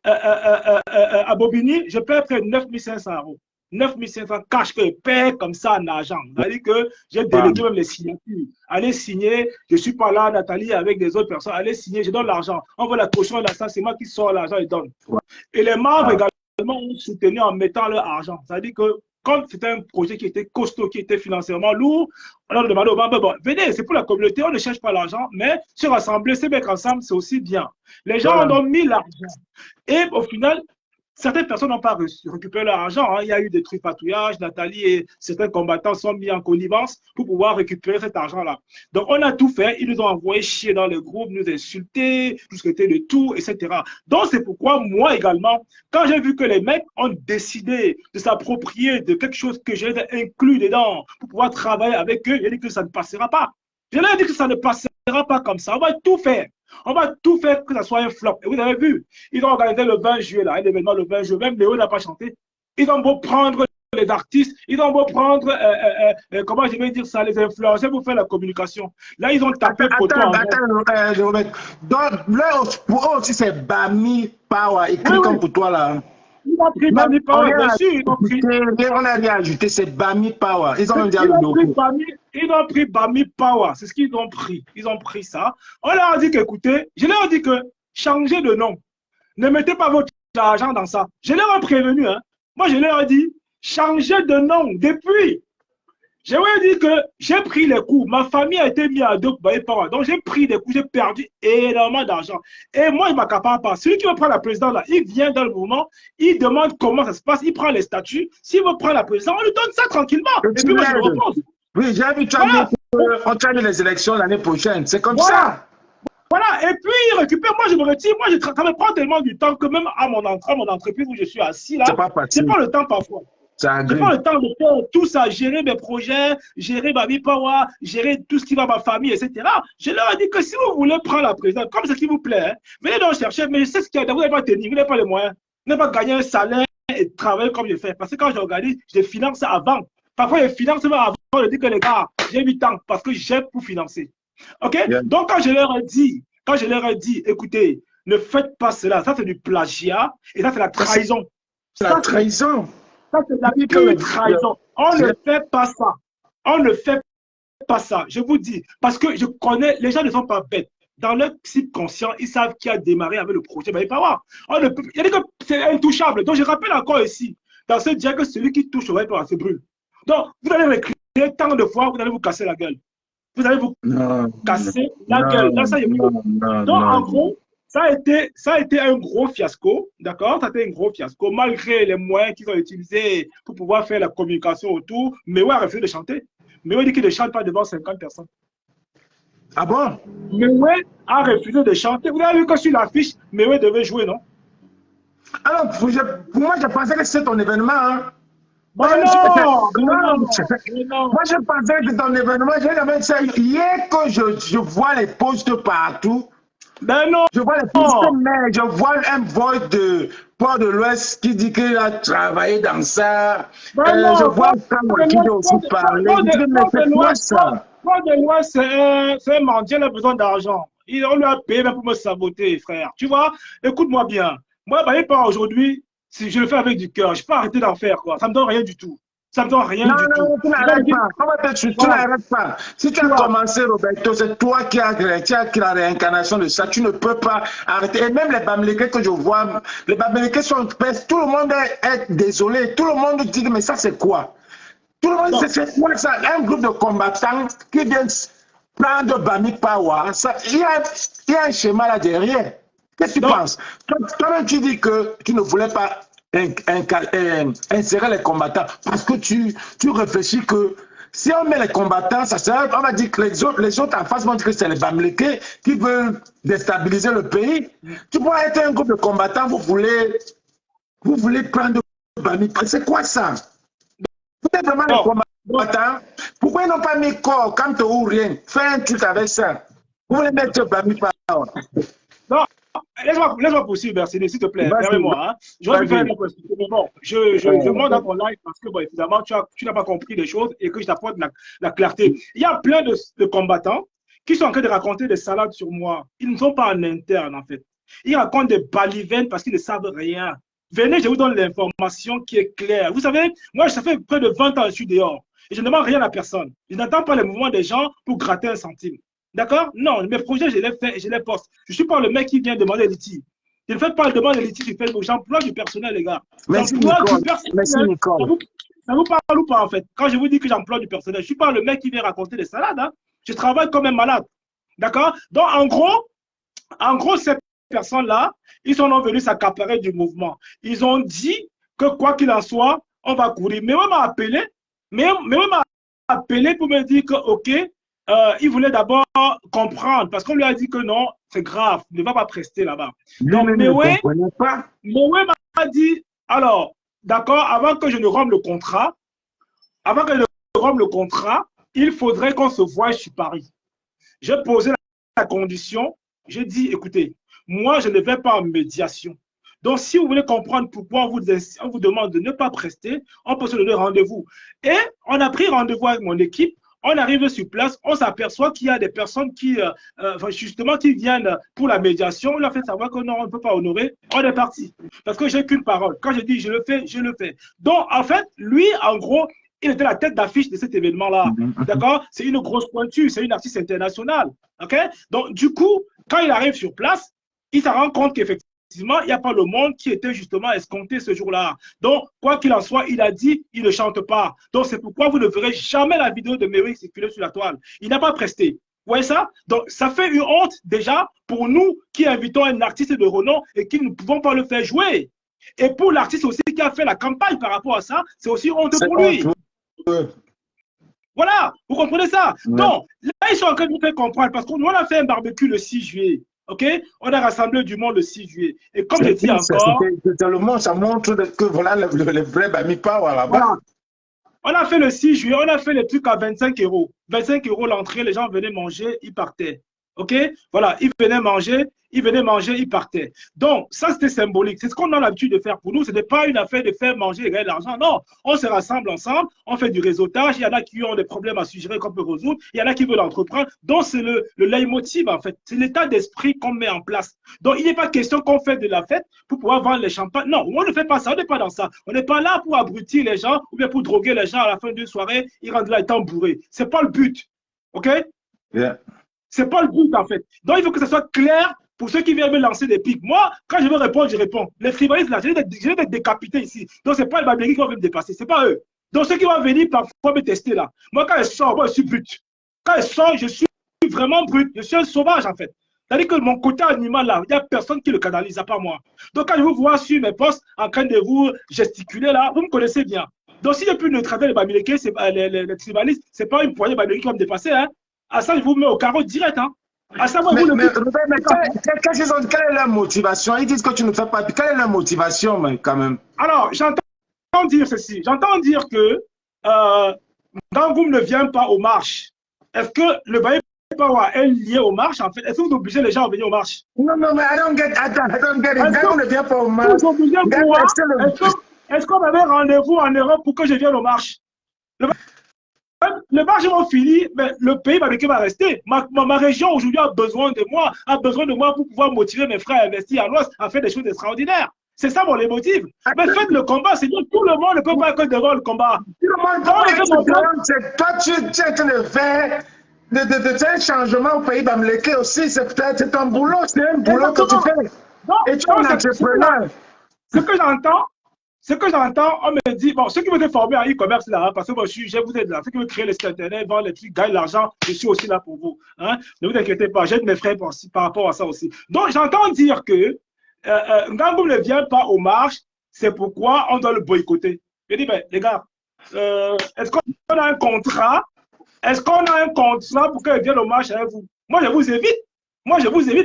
[SPEAKER 2] à Bobigny, je paie près de 9 500 €. 9 500 cash que je paie comme ça en argent. C'est-à-dire que j'ai délégué même les signatures. Allez signer, je ne suis pas là, Nathalie, avec des autres personnes. Allez signer, je donne l'argent. On voit la caution là, ça, c'est moi qui sors l'argent et donne. Et les membres également ont soutenu en mettant leur argent. C'est-à-dire que quand c'était un projet qui était costaud, qui était financièrement lourd, on a demandé aux membres, bon, venez, c'est pour la communauté, on ne cherche pas l'argent, mais se rassembler, se mettre ensemble, c'est aussi bien. Les gens ont mis l'argent. Et au final, certaines personnes n'ont pas récupéré leur argent. Il y a eu des tripatouillages. Nathalie et certains combattants sont mis en connivence pour pouvoir récupérer cet argent-là. Donc, on a tout fait. Ils nous ont envoyé chier dans le groupe, nous insulter, tout ce qui était de tout, etc. Donc, c'est pourquoi, moi également, quand j'ai vu que les mecs ont décidé de s'approprier de quelque chose que j'ai inclus dedans pour pouvoir travailler avec eux, j'ai dit que ça ne passera pas. Je leur ai dit que ça ne passera pas comme ça. On va tout faire. On va tout faire que ça soit un flop. Et vous avez vu, ils ont organisé le 20 juillet, là, un événement le 20 juillet. Même Léo n'a pas chanté. Ils ont beau prendre les artistes, ils ont beau prendre, comment je vais dire ça, les influenceurs pour faire la communication. Là, ils ont tapé poteau en
[SPEAKER 3] Robert. Donc, là, pour eux aussi, c'est Bami Power, écrit comme pour toi, là.
[SPEAKER 2] Ils ont pris Bami Power, bien sûr.
[SPEAKER 3] On a rien ajouté, c'est Bami Power. Ils ont
[SPEAKER 2] pris Bami Power, c'est ce qu'ils ont pris. Ils ont pris ça. On leur a dit qu'écoutez, je leur ai dit que changez de nom. Ne mettez pas votre argent dans ça. Je leur ai prévenu. Hein. Moi, je leur ai dit, changez de nom. Depuis, je leur ai dit que j'ai pris les coups. Ma famille a été mise à dos pour Bayi Power. Donc, j'ai pris des coups, j'ai perdu énormément d'argent. Et moi, je ne m'accapare pas. Celui qui veut prendre la présidence, là, il vient dans le mouvement, il demande comment ça se passe, il prend les statuts. S'il veut prendre la présidence, on lui donne ça tranquillement. Et puis, moi, je me repose.
[SPEAKER 3] Oui, j'ai vu, tu as dit qu'on termine les élections l'année prochaine. C'est comme ça.
[SPEAKER 2] Voilà, et puis il récupère, moi je me retire, moi ça me prend tellement du temps que même à mon entreprise où je suis assis là, c'est pas le temps parfois. Je prends le temps de faire tout ça, gérer mes projets, gérer ma vie power, gérer tout ce qui va à ma famille, etc. Je leur ai dit que si vous voulez prendre la présidence, comme ce qui vous plaît, hein, venez donc chercher, mais je sais ce qu'il y a, vous n'avez pas tenir, vous n'avez pas les moyens, vous n'avez pas gagné un salaire et travailler comme je fais. Parce que quand j'organise, je finance avant. Parfois, je finance avant, je dis que les gars, j'ai 8 ans parce que j'aime pour financer. OK? Yeah. Donc, quand je leur ai dit, écoutez, ne faites pas cela, ça c'est du plagiat et ça c'est la trahison.
[SPEAKER 3] C'est la trahison.
[SPEAKER 2] Ça c'est la pure trahison. On ne fait pas ça. On ne fait pas ça. Je vous dis, parce que je connais, les gens ne sont pas bêtes. Dans leur subconscient, ils savent qui a démarré avec le projet Bayi Power. Il y a des que c'est intouchable. Donc, je rappelle encore ici, dans ce dia que celui qui touche au Bayi Power se brûle. Donc, vous allez l'écrire tant de fois, vous allez vous casser la gueule. Vous allez vous casser la gueule. Là, ça y est. Donc, en gros, ça a été un gros fiasco, d'accord? Ça a été un gros fiasco, malgré les moyens qu'ils ont utilisés pour pouvoir faire la communication autour. Mewe a refusé de chanter. Mewe dit qu'il ne chante pas devant 50 personnes.
[SPEAKER 3] Ah bon?
[SPEAKER 2] Mewe a refusé de chanter. Vous avez vu que sur l'affiche, Mewe devait jouer, non?
[SPEAKER 3] Alors, pour moi, je pensais que c'était ton événement. Hein?
[SPEAKER 2] Moi,
[SPEAKER 3] je pensais que ton événement, hier que je vois les posts partout.
[SPEAKER 2] Ben non.
[SPEAKER 3] Je vois les posts, mais je vois un voice de Port de l'Ouest qui dit qu'il a travaillé dans ça.
[SPEAKER 2] Ben
[SPEAKER 3] je vois Samuel qui doit aussi parler.
[SPEAKER 2] Port de l'Ouest, c'est un mendiant, il a besoin d'argent. On lui a payé même pour me saboter, frère. Tu vois, écoute-moi bien. Moi, Bayi Power aujourd'hui, si je le fais avec du cœur, je ne peux pas arrêter d'en faire, quoi. Ça ne me donne rien du tout. Ça me donne rien du tout.
[SPEAKER 3] Non, tu n'arrêtes pas. Tu n'arrêtes pas. Si tu as commencé, Roberto, c'est toi qui as la réincarnation de ça. Tu ne peux pas arrêter. Et même les Bamileke que je vois, les Bamileke sont presque, tout le monde est désolé. Tout le monde dit, mais ça, c'est quoi? Tout le monde, c'est quoi ça? Un groupe de combattants qui viennent prendre Bami Power. Il y a un schéma là derrière. Qu'est-ce que tu penses? Toi-même, tu dis que tu ne voulais pas insérer les combattants parce que tu réfléchis que si on met les combattants, ça sert, on va dire que les autres en face vont dire que c'est les Bamileke qui veulent déstabiliser le pays. Tu pourrais être un groupe de combattants, vous voulez prendre Bami. C'est quoi ça? Vous êtes vraiment les combattants. Attends, pourquoi ils n'ont pas mis corps, quand ou rien? Fais un truc avec ça. Vous voulez mettre Bami Power?
[SPEAKER 2] Non, laisse-moi poursuivre, Mercedes, s'il te plaît. Permets-moi. Hein. J'aurais pu faire une question, mais bon, je monte dans ton live parce que, bon, évidemment, tu n'as pas compris les choses et que je t'apporte la clarté. Il y a plein de combattants qui sont en train de raconter des salades sur moi. Ils ne sont pas en interne, en fait. Ils racontent des balivernes parce qu'ils ne savent rien. Venez, je vous donne l'information qui est claire. Vous savez, moi, ça fait près de 20 ans que je suis dehors et je ne demande rien à personne. Je n'attends pas les mouvements des gens pour gratter un centime. D'accord? Non, mes projets, je les fais et je les poste. Je ne suis pas le mec qui vient demander litige. Je ne fais pas le demande de litige, j'emploie du personnel, les gars.
[SPEAKER 3] Merci,
[SPEAKER 2] J'emploie du
[SPEAKER 3] Nicole. Merci,
[SPEAKER 2] personnel.
[SPEAKER 3] Nicole.
[SPEAKER 2] Ça vous parle ou pas, en fait? Quand je vous dis que j'emploie du personnel, je ne suis pas le mec qui vient raconter des salades. Hein. Je travaille comme un malade. D'accord? Donc, en gros, ces personnes-là, ils sont venus s'accaparer du mouvement. Ils ont dit que quoi qu'il en soit, on va courir. Mais on m'a appelé, pour me dire que, OK, il voulait d'abord comprendre parce qu'on lui a dit que non, c'est grave, ne va pas prester là-bas. Donc, Mewe m'a dit, alors, d'accord, avant que je ne rompe le contrat, il faudrait qu'on se voie sur Paris. J'ai posé la condition, j'ai dit, écoutez, moi, je ne vais pas en médiation. Donc, si vous voulez comprendre pourquoi on vous demande de ne pas prester, on peut se donner rendez-vous. Et on a pris rendez-vous avec mon équipe. On arrive sur place, on s'aperçoit qu'il y a des personnes qui, justement, qui viennent pour la médiation. On leur fait savoir que non, on ne peut pas honorer. On est parti. Parce que j'ai qu'une parole. Quand je dis je le fais, je le fais. Donc, en fait, lui, en gros, il était la tête d'affiche de cet événement-là. D'accord? C'est une grosse pointure, c'est une artiste internationale. OK? Donc, du coup, quand il arrive sur place, il se rend compte qu'effectivement, il n'y a pas le monde qui était justement escompté ce jour-là. Donc, quoi qu'il en soit, il a dit, il ne chante pas. Donc, c'est pourquoi vous ne verrez jamais la vidéo de Mewe circuler sur la toile. Il n'a pas presté. Vous voyez ça? Donc, ça fait une honte déjà pour nous qui invitons un artiste de renom et qui ne pouvons pas le faire jouer. Et pour l'artiste aussi qui a fait la campagne par rapport à ça, c'est aussi honte pour lui. Voilà, vous comprenez ça? Donc, là, ils sont en train de nous faire comprendre parce qu'on a fait un barbecue le 6 juillet. OK? On a rassemblé du monde le 6 juillet. Et comme je dis encore...
[SPEAKER 3] Le monde, ça montre que voilà le vrai Bami Power là-bas.
[SPEAKER 2] Voilà. On a fait le 6 juillet, on a fait les trucs à 25 €. 25 € l'entrée, les gens venaient manger, ils partaient. OK? Voilà, ils venaient manger, ils partaient. Donc, ça, c'était symbolique. C'est ce qu'on a l'habitude de faire pour nous. Ce n'est pas une affaire de faire manger et gagner de l'argent. Non, on se rassemble ensemble, on fait du réseautage. Il y en a qui ont des problèmes à suggérer qu'on peut résoudre. Il y en a qui veulent entreprendre. Donc, c'est le leitmotiv, en fait. C'est l'état d'esprit qu'on met en place. Donc, il n'est pas question qu'on fait de la fête pour pouvoir vendre les champagnes. Non, on ne fait pas ça. On n'est pas dans ça. On n'est pas là pour abrutir les gens ou bien pour droguer les gens à la fin d'une soirée. Ils rentrent là étant bourrés. Ce n'est pas le but. OK?
[SPEAKER 3] Yeah.
[SPEAKER 2] Ce n'est pas le but, en fait. Donc, il faut que ce soit clair pour ceux qui viennent me lancer des pics. Moi, quand je veux répondre, je réponds. Les tribalistes, là, je vais être décapité ici. Donc, ce n'est pas le Babéry qui va me dépasser. Ce n'est pas eux. Donc, ceux qui vont venir parfois me tester, là. Moi, quand je sors, moi, je suis brut. Quand je sors, je suis vraiment brut. Je suis un sauvage, en fait. C'est-à-dire que mon côté animal, là, il n'y a personne qui le canalise, à part moi. Donc, quand je vous vois sur mes postes, en train de vous gesticuler, là, vous me connaissez bien. Donc, si j'ai pu neutraliser les Babéryqués, les tribalistes, ce n'est pas une poignée de Babéry qui va me dépasser, hein. À ça, je vous mets au carreau direct, hein. À ça, moi,
[SPEAKER 3] mais quelle est leur motivation? Ils disent que tu ne fais pas. Quelle est leur motivation, mais quand même?
[SPEAKER 2] Alors, j'entends dire ceci. J'entends dire que Ngangoum ne vient pas aux marches. Est-ce que le Bami Power est lié aux marches, en fait? Est-ce que vous obligez les gens à venir aux marches?
[SPEAKER 3] Non, mais I don't get it. Ngangoum ne vient pas aux marches.
[SPEAKER 2] Est-ce qu'on avait rendez-vous en Europe pour que je vienne aux marches? Les marches vont finir, mais le pays va rester. Ma région aujourd'hui a besoin de moi pour pouvoir motiver mes frères à investir à l'Ouest, à faire des choses extraordinaires. C'est ça mon motif. Mais faites le combat, c'est bien, tout le monde ne peut pas être devant le combat.
[SPEAKER 3] Tout le monde c'est toi, tu es en train de faire un changement au pays bamileke aussi. C'est un boulot, c'est un boulot que tu fais. Et tu es un entrepreneur.
[SPEAKER 2] Ce que j'entends, on me dit, bon, ceux qui veulent former en e-commerce là, hein, parce que moi, je vous aide là, ceux qui veulent créer les sites internet, vendre les trucs, gagner l'argent, je suis aussi là pour vous. Hein. Ne vous inquiétez pas, j'aide mes frères par rapport à ça aussi. Donc, j'entends dire que Ngangoum ne vient pas aux marches, c'est pourquoi on doit le boycotter. Je dis, ben, les gars, est-ce qu'on a un contrat? Est-ce qu'on a un contrat pour qu'il vienne aux marches avec vous? Moi, je vous évite.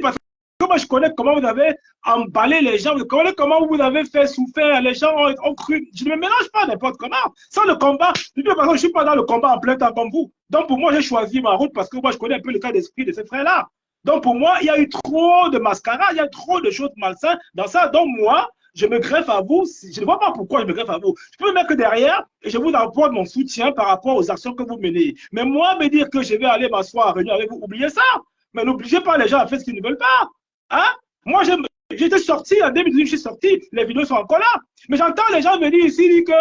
[SPEAKER 2] Parce moi, je connais comment vous avez emballé les gens, je connais comment vous avez fait souffrir, les gens ont cru. Je ne me mélange pas n'importe comment. Sans le combat, de toute façon, je ne suis pas dans le combat en plein temps comme vous. Donc, pour moi, j'ai choisi ma route parce que moi, je connais un peu le cas d'esprit de ces frères-là. Donc, pour moi, il y a eu trop de mascarade, il y a trop de choses malsaines dans ça. Donc, moi, je me greffe à vous. Je ne vois pas pourquoi je me greffe à vous. Je peux me mettre derrière et je vous apporte mon soutien par rapport aux actions que vous menez. Mais moi, me dire que je vais aller m'asseoir à réunion avec vous, oubliez ça. Mais n'obligez pas les gens à faire ce qu'ils ne veulent pas. Hein? Moi, j'étais sorti, en 2018, je suis sorti, les vidéos sont encore là. Mais j'entends les gens me dire ici que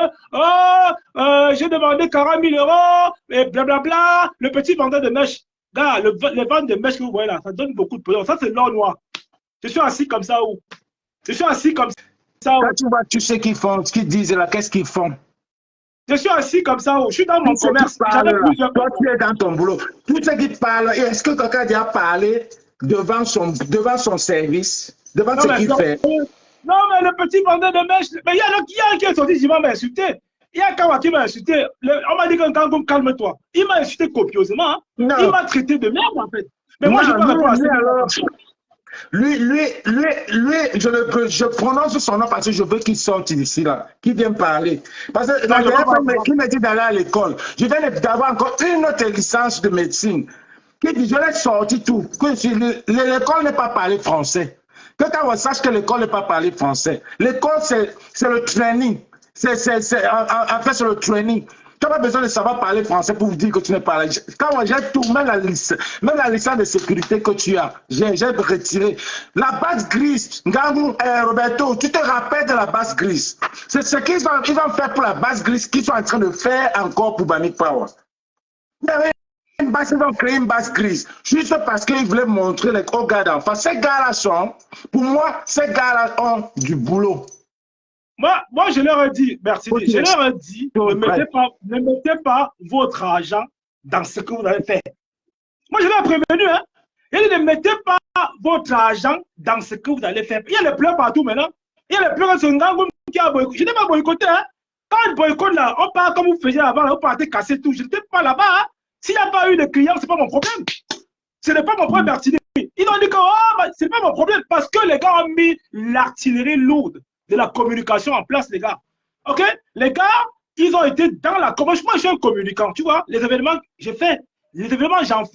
[SPEAKER 2] j'ai demandé 40 000 euros, et blablabla, le petit vendeur de mèches. Gars, les ventes de mèches que vous voyez là, ça donne beaucoup de pognon. Ça, c'est l'or noir. Je suis assis comme ça où? Je suis assis comme ça où?
[SPEAKER 3] Quand tu vois, tu sais qu'ils font, ce qu'ils disent là, qu'est-ce qu'ils font?
[SPEAKER 2] Je suis assis comme ça où? Je suis dans mon commerce.
[SPEAKER 3] Toi, tu es dans ton boulot. Tout ce qui parle, est-ce que quelqu'un a déjà parlé devant son service, devant ce qu'il fait?
[SPEAKER 2] Non, mais le petit vendeur de mèches, mais il y a un qui est sorti, il va m'insulter. Il y a Kawa qui m'a insulté. On m'a dit que calme-toi. Il m'a insulté copieusement. Hein. Il m'a traité de merde, en fait. Mais moi, je ne peux pas répondre à ça.
[SPEAKER 3] Lui, je prononce son nom parce que je veux qu'il sorte d'ici là, qu'il vienne parler. Parce que la dernière fois qu'il m'a dit d'aller à l'école, je viens d'avoir encore une autre licence de médecine. Qui dit, je l'ai sorti tout. L'école n'est pas parler français. Que quand on sache que l'école n'est pas parler français. L'école, c'est le training. En fait, c'est le training. Tu n'as pas besoin de savoir parler français pour vous dire que tu n'es pas là. Quand j'ai tout, même la licence de sécurité que tu as, j'ai retiré. La base grise, Ngangou, Roberto, tu te rappelles de la base grise. C'est ce qu'ils vont faire pour la base grise qu'ils sont en train de faire encore pour Bami Power. Ils vont créer une base grise, juste parce qu'ils voulaient montrer les gros gars d'en face. Ces gars-là sont, pour moi, ces gars-là ont du boulot.
[SPEAKER 2] Moi, je leur ai dit, merci, je leur ai dit, ne mettez pas votre argent dans ce que vous avez fait. Moi, je leur ai prévenu, hein. Et ne mettez pas votre argent dans ce que vous allez faire. Il y a les pleurs partout maintenant. Il y a les pleurs sur Ngangou qui a boycotté. Je n'ai pas boycotté, hein. Quand on boycotte là, on part comme vous faisiez avant, on partait casser tout. Je n'étais pas là-bas, hein. S'il n'y a pas eu de clients, ce n'est pas mon problème. Ce n'est pas mon problème d'artillerie. Ils ont dit que ce n'est pas mon problème parce que les gars ont mis l'artillerie lourde de la communication en place, les gars. OK? Les gars, ils ont été dans la communication. Moi, je suis un communicant, tu vois. Les événements, j'en fais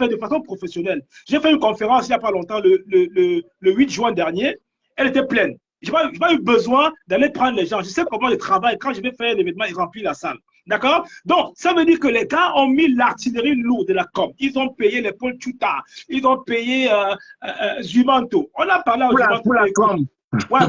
[SPEAKER 2] de façon professionnelle. J'ai fait une conférence il n'y a pas longtemps, le 8 juin dernier. Elle était pleine. Je n'ai pas eu besoin d'aller prendre les gens. Je sais comment je travaille. Quand je vais faire un événement, ils remplissent la salle. D'accord? Donc, ça veut dire que les gars ont mis l'artillerie lourde de la com. Ils ont payé les Paul Chuta. Ils ont payé Zumanto. On a parlé à Zumanto.
[SPEAKER 3] Pour la com.
[SPEAKER 2] Ouais,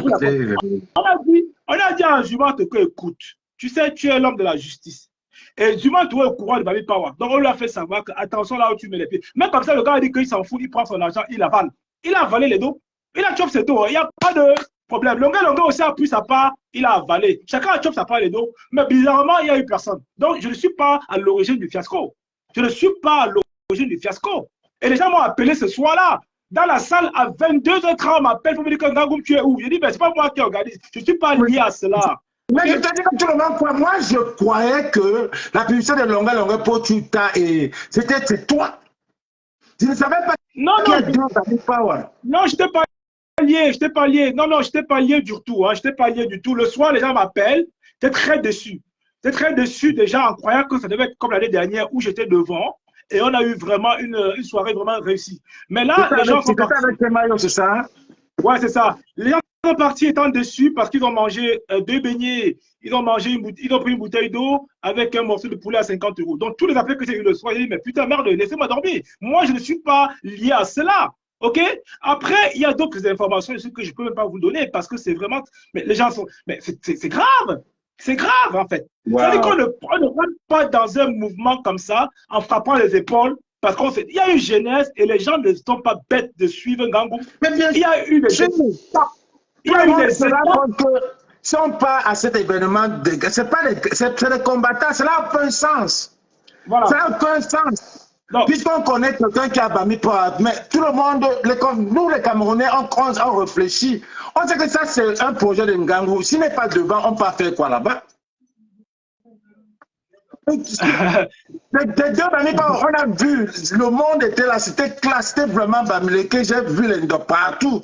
[SPEAKER 2] on a dit à Zumanto que, écoute, tu sais, tu es l'homme de la justice. Et Zumanto est au courant de Bami Power. Donc, on lui a fait savoir que, attention là où tu mets les pieds. Même comme ça, le gars a dit qu'il s'en fout, il prend son argent, il avale. Il a avalé les dos. Il a chopé ses dos. Il n'y a pas de problème. Le gars aussi a pris sa part, il a avalé. Chacun a chopé sa part les dos. Mais bizarrement, il n'y a eu personne. Donc, je ne suis pas à l'origine du fiasco. Je ne suis pas à l'origine du fiasco. Et les gens m'ont appelé ce soir-là. Dans la salle, à 22h30, on m'appelle pour me dire que Ngangou, tu es où? Je dis, mais ce n'est pas moi qui organise. Je ne suis pas lié à cela.
[SPEAKER 3] Mais je te dis que tout le monde croit. Moi, je croyais que la publicité de Longa pour Tuta, c'était toi. Je ne savais pas
[SPEAKER 2] Non, je t'ai pas lié, je t'ai pas lié. Non, je t'ai pas lié du tout. Hein, je t'ai pas lié du tout. Le soir, les gens m'appellent. J'étais très déçu. J'étais très déçu déjà en croyant que ça devait être comme l'année dernière où j'étais devant. Et on a eu vraiment une soirée vraiment réussie. Mais là, les gens sont partis.
[SPEAKER 3] Avec tes maillots, c'est ça?
[SPEAKER 2] Ouais, c'est ça. Les gens sont partis étant déçus parce qu'ils ont mangé 2 beignets. Ils ont pris une bouteille d'eau avec un morceau de poulet à 50 €. Donc, tous les appels que j'ai eu le soir, j'ai dit, mais putain, merde, laissez-moi dormir. Moi, je ne suis pas lié à cela. OK? Après, il y a d'autres informations que je ne peux même pas vous donner parce que c'est vraiment. Mais les gens sont. Mais c'est grave. C'est grave, en fait. Wow. C'est-à-dire qu'on ne rentre pas dans un mouvement comme ça en frappant les épaules parce qu'il y a une jeunesse et les gens ne sont pas bêtes de suivre Ngangou.
[SPEAKER 3] Mais bien,
[SPEAKER 2] il y a eu des étapes.
[SPEAKER 3] Il y a eu des étapes. Si on part à cet événement, c'est des combattants, cela n'a aucun sens. Voilà. Ça n'a aucun sens. Puisqu'on connaît quelqu'un qui a Bami Power, mais tout le monde, nous les Camerounais, on réfléchit. On sait que ça c'est un projet de Ngangou. S'il n'est pas devant, on peut faire quoi là-bas? Les deux Bami Power, on a vu, le monde était là, c'était classe, c'était vraiment Bamileke, j'ai vu les deux partout.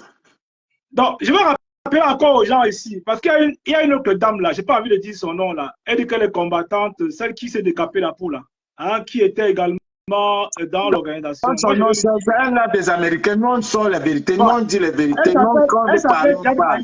[SPEAKER 2] Donc, je vais rappeler encore aux gens ici, parce qu'il y a une autre dame là, je n'ai pas envie de dire son nom là. Elle dit qu'elle est combattante, celle qui s'est décapée la peau là, hein, qui était également dans l'organisation.
[SPEAKER 3] Son nom, c'est un là des Américains. Nous, on sort la vérité. Nous, on dit la vérité. Nous, quand
[SPEAKER 2] elle
[SPEAKER 3] on parle,
[SPEAKER 2] s'appelle
[SPEAKER 3] on parle.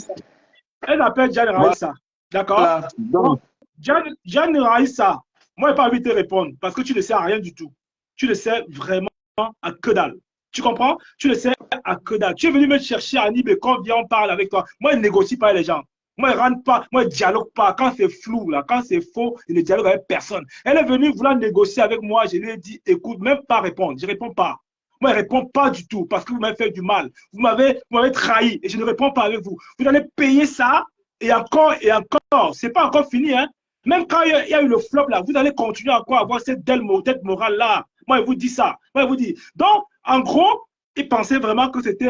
[SPEAKER 2] Elle s'appelle Jan Raissa. D'accord?
[SPEAKER 3] Voilà. Donc,
[SPEAKER 2] Jan Raissa, moi, je n'ai pas envie de te répondre parce que tu ne sais rien du tout. Tu ne sais vraiment à que dalle. Tu comprends? Tu ne sais à que dalle. Tu es venu me chercher à Nibé quand viens, on parle avec toi. Moi, je ne négocie pas avec les gens. Moi, je ne rentre pas. Moi, je ne dialogue pas. Quand c'est flou, là, quand c'est faux, je ne dialogue avec personne. Elle est venue vouloir négocier avec moi. Je lui ai dit, écoute, même pas répondre. Je ne réponds pas. Moi, je ne réponds pas du tout parce que vous m'avez fait du mal. Vous m'avez trahi et je ne réponds pas avec vous. Vous allez payer ça et encore et encore. Ce n'est pas encore fini. Hein? Même quand il y a eu le flop, là, vous allez continuer encore à avoir cette tête morale-là. Moi, je vous dis ça. Moi, je vous dis. Donc, en gros, ils pensaient vraiment que c'était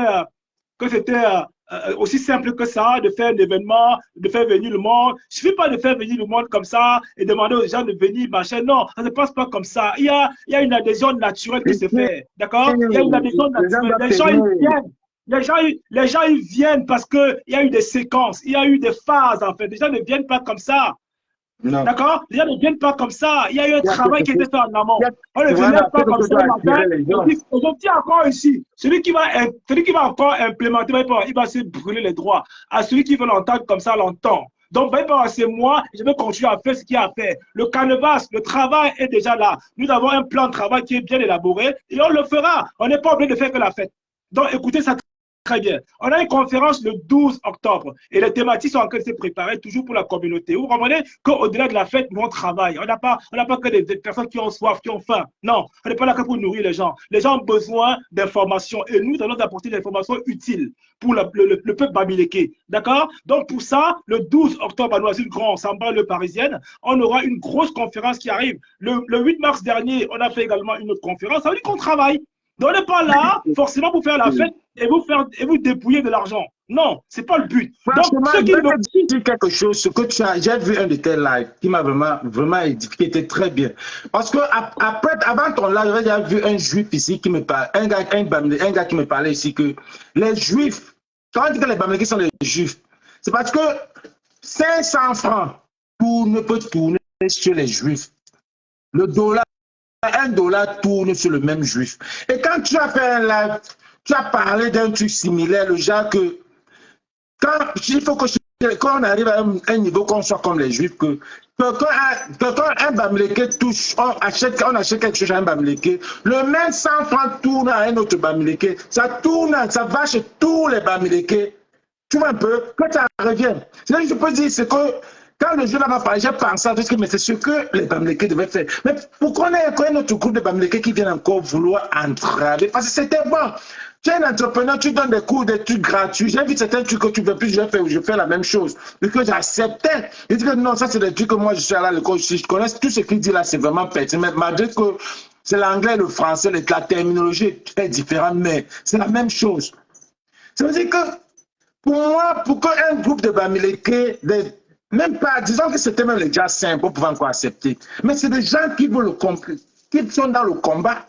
[SPEAKER 2] aussi simple que ça, de faire un événement, de faire venir le monde. Il ne suffit pas de faire venir le monde comme ça et demander aux gens de venir, machin. Non, ça ne se passe pas comme ça. Il y a une adhésion naturelle qui se fait. D'accord? Il y a une adhésion naturelle. Les gens, ils viennent. Les gens, ils viennent parce qu'il y a eu des séquences, il y a eu des phases, en fait. Les gens ne viennent pas comme ça. D'accord? Les gens ne viennent pas comme ça. Il y a eu un travail qui a été fait en amont. On ne vient pas comme ça le matin. Je dis encore ici, celui qui va encore implémenter, il va se brûler les droits. À celui qui veut l'entendre comme ça, l'entend. Donc, c'est moi, je vais continuer à faire ce qu'il y a à faire. Le canevas, le travail est déjà là. Nous avons un plan de travail qui est bien élaboré et on le fera. On n'est pas obligé de faire que la fête. Donc, écoutez ça. Très bien. On a une conférence le 12 octobre et les thématiques sont en train de se préparer toujours pour la communauté. Vous comprenez qu'au-delà de la fête, nous on travaille. On n'a pas que des personnes qui ont soif, qui ont faim. Non, on n'est pas là que pour nourrir les gens. Les gens ont besoin d'informations et nous allons apporter des informations utiles pour le peuple bamileke. D'accord? Donc pour ça, le 12 octobre à Noisy-le-Grand, en banlieue parisienne, on aura une grosse conférence qui arrive. Le 8 mars dernier, on a fait également une autre conférence. Ça veut dire qu'on travaille. Donc, on n'est pas là forcément pour faire la fête et vous dépouiller de l'argent. Non, ce n'est pas le but.
[SPEAKER 3] Donc, ce qui me dit quelque chose, ce que j'ai vu un de tes lives qui m'a vraiment édifié, était très bien. Parce que avant ton live, j'ai vu un juif ici qui me parle, un gars qui me parlait ici que les juifs, quand on dit que les Bamilekis sont les juifs, c'est parce que 500 francs, tout ne peut tourner sur les juifs. Le dollar, $1 tourne sur le même juif. Et quand tu as fait un live, tu as parlé d'un truc similaire, le genre que il faut que quand on arrive à un niveau qu'on soit comme les juifs, que quand un Bamileke touche, on achète quelque chose à un Bamileke, le même 100 francs tourne à un autre Bamileke, ça tourne, ça va chez tous les Bamileke. Tu vois un peu, quand ça revient. C'est là que je peux dire, c'est que quand le jour-là m'a parlé, j'ai pensé à tout ce mais c'est ce que les Bamileke devaient faire. Mais pourquoi on a encore un autre groupe de Bamileke qui viennent encore vouloir entraver? Parce que c'était bon. Tu es un entrepreneur, tu donnes des cours, des trucs gratuits. J'ai vu certains trucs que tu ne veux plus, je fais la même chose. Et que j'acceptais. Je dis que non, ça c'est des trucs que moi je suis allé à l'école. Je connais tout ce qu'il dit là, c'est vraiment pertinent. Mais malgré que c'est l'anglais et le français, la terminologie est différente, mais c'est la même chose. Ça veut dire que pour moi, pour qu'un groupe de Bamileke, même pas, disons que c'était même les gens simples pour pouvoir encore accepter. Mais c'est des gens qui veulent le comprendre, qui sont dans le combat.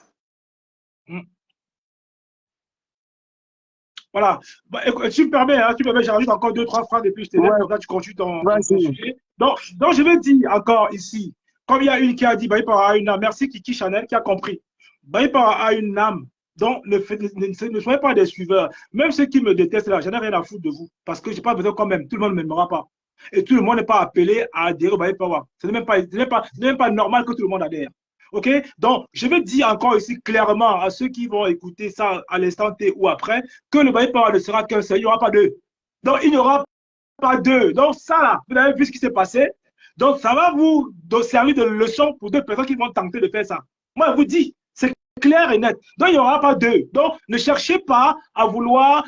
[SPEAKER 2] Voilà. Bah, écoute, tu me permets, j'ajoute encore 2-3 phrases et puis je te laisse, comme ça tu continues ton sujet. Donc, je vais dire encore ici, comme il y a une qui a dit, Baïpara a une âme, merci Kiki Chanel qui a compris. Baïpara a une âme, donc ne soyez pas des suiveurs. Même ceux qui me détestent là, je n'ai rien à foutre de vous, parce que je n'ai pas besoin quand même, tout le monde ne m'aimera pas. Et tout le monde n'est pas appelé à adhérer au Baïpara. Ce n'est même pas normal que tout le monde adhère. OK? Donc, je vais dire encore ici clairement à ceux qui vont écouter ça à l'instant T ou après, que le Baïpara ne sera qu'un seul, il n'y aura pas deux. Donc, il n'y aura pas deux. Donc, ça, là, vous avez vu ce qui s'est passé. Donc, ça va vous servir de leçon pour deux personnes qui vont tenter de faire ça. Moi, je vous dis, c'est clair et net. Donc, il n'y aura pas deux. Donc, ne cherchez pas à vouloir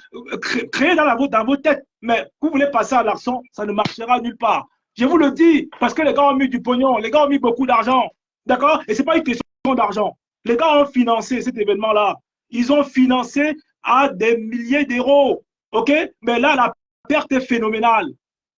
[SPEAKER 2] créer dans vos têtes. Mais vous voulez passer à l'argent, ça ne marchera nulle part. Je vous le dis, parce que les gars ont mis du pognon, les gars ont mis beaucoup d'argent. D'accord? Et ce n'est pas une question d'argent. Les gars ont financé cet événement-là. Ils ont financé à des milliers d'euros. OK? Mais là, la perte est phénoménale.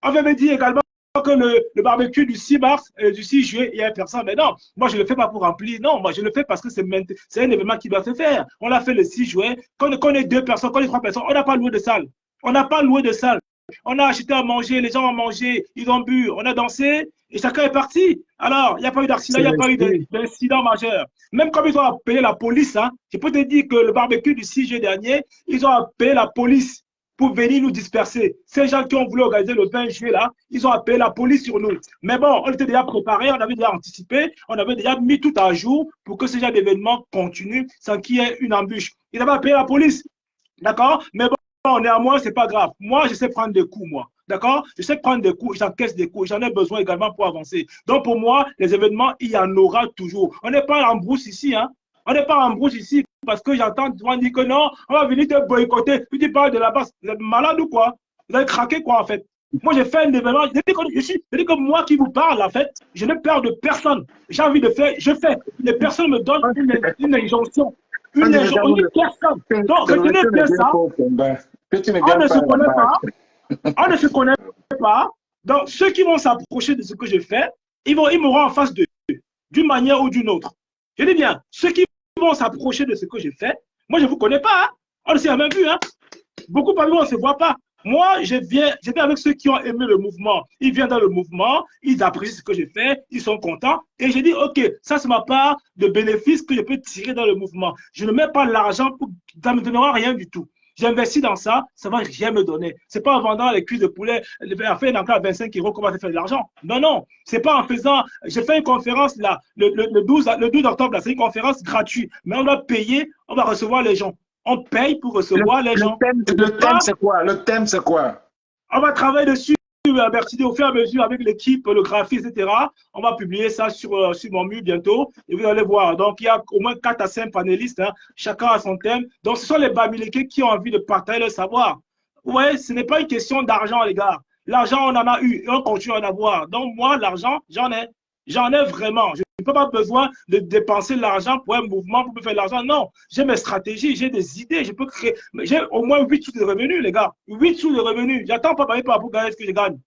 [SPEAKER 2] On va me dire également que le barbecue du 6 mars, du 6 juillet, il y a personne. Mais non, moi, je ne le fais pas pour remplir. Non, moi, je le fais parce que c'est un événement qui doit se faire. On l'a fait le 6 juillet. Quand on est 2 personnes, quand on est 3 personnes, on n'a pas loué de salle. On n'a pas loué de salle. On a acheté à manger, les gens ont mangé, ils ont bu, on a dansé et chacun est parti. Alors, il n'y a pas eu d'accident, il n'y a pas eu d'incident majeur. Même comme ils ont appelé la police, hein, je peux te dire que le barbecue du 6 juillet dernier, ils ont appelé la police pour venir nous disperser. Ces gens qui ont voulu organiser le 20 juillet, là, ils ont appelé la police sur nous. Mais bon, on était déjà préparés, on avait déjà anticipé, on avait déjà mis tout à jour pour que ce genre d'événement continue sans qu'il y ait une embûche. Ils avaient appelé la police, d'accord? Mais bon, néanmoins, c'est pas grave. Moi, je sais prendre des coups, moi. D'accord? Je sais prendre des coups, j'encaisse des coups, j'en ai besoin également pour avancer. Donc, pour moi, les événements, il y en aura toujours. On n'est pas en brousse ici, hein? On n'est pas en brousse ici parce que j'entends souvent dire que non, on va venir te boycotter. Tu parles de la base. Vous êtes malade ou quoi? Vous avez craqué quoi, en fait? Moi, j'ai fait un événement. Je dis que moi qui vous parle, en fait, je n'ai peur de personne. J'ai envie de faire, je fais. Les personnes me donnent une injonction. Une personne. Donc, retenez bien ça. On ne se connaît pas. On ne se connaît pas. Donc, ceux qui vont s'approcher de ce que je fais, ils m'auront en face d'eux, d'une manière ou d'une autre. Je dis bien, ceux qui vont s'approcher de ce que je fais, moi, je ne vous connais pas. Hein? On ne s'est jamais vu. Hein? Beaucoup parmi nous, on ne se voit pas. Moi, je viens avec ceux qui ont aimé le mouvement. Ils viennent dans le mouvement, ils apprécient ce que je fais, ils sont contents. Et je dis, OK, ça, c'est ma part de bénéfice que je peux tirer dans le mouvement. Je ne mets pas l'argent, ça ne me donnera rien du tout. J'investis dans ça, ça ne va rien me donner. Ce n'est pas en vendant les cuisses de poulet, en faisant un enclave à 25 € qu'on va faire de l'argent. Non, non. Ce n'est pas en faisant. J'ai fait une conférence là, le 12 octobre, là, c'est une conférence gratuite. Mais on va payer, on va recevoir les gens. On paye pour recevoir les gens.
[SPEAKER 3] Le thème, c'est quoi? Le thème, c'est quoi?
[SPEAKER 2] On va travailler dessus, Bertie, au fur et à mesure avec l'équipe, le graphisme, etc. On va publier ça sur mon mur bientôt et vous allez voir. Donc, il y a au moins 4 à 5 panélistes, hein, chacun a son thème. Donc, ce sont les Bamileke qui ont envie de partager le savoir. Ouais, ce n'est pas une question d'argent, les gars. L'argent, on en a eu et on continue à en avoir. Donc, moi, l'argent, j'en ai. J'en ai vraiment. Je n'ai pas besoin de dépenser l'argent pour un mouvement, pour me faire de l'argent. Non, j'ai mes stratégies, j'ai des idées, je peux créer. J'ai au moins 8 sous de revenus, les gars. 8 sous de revenus. J'attends pas pour gagner ce que je gagne.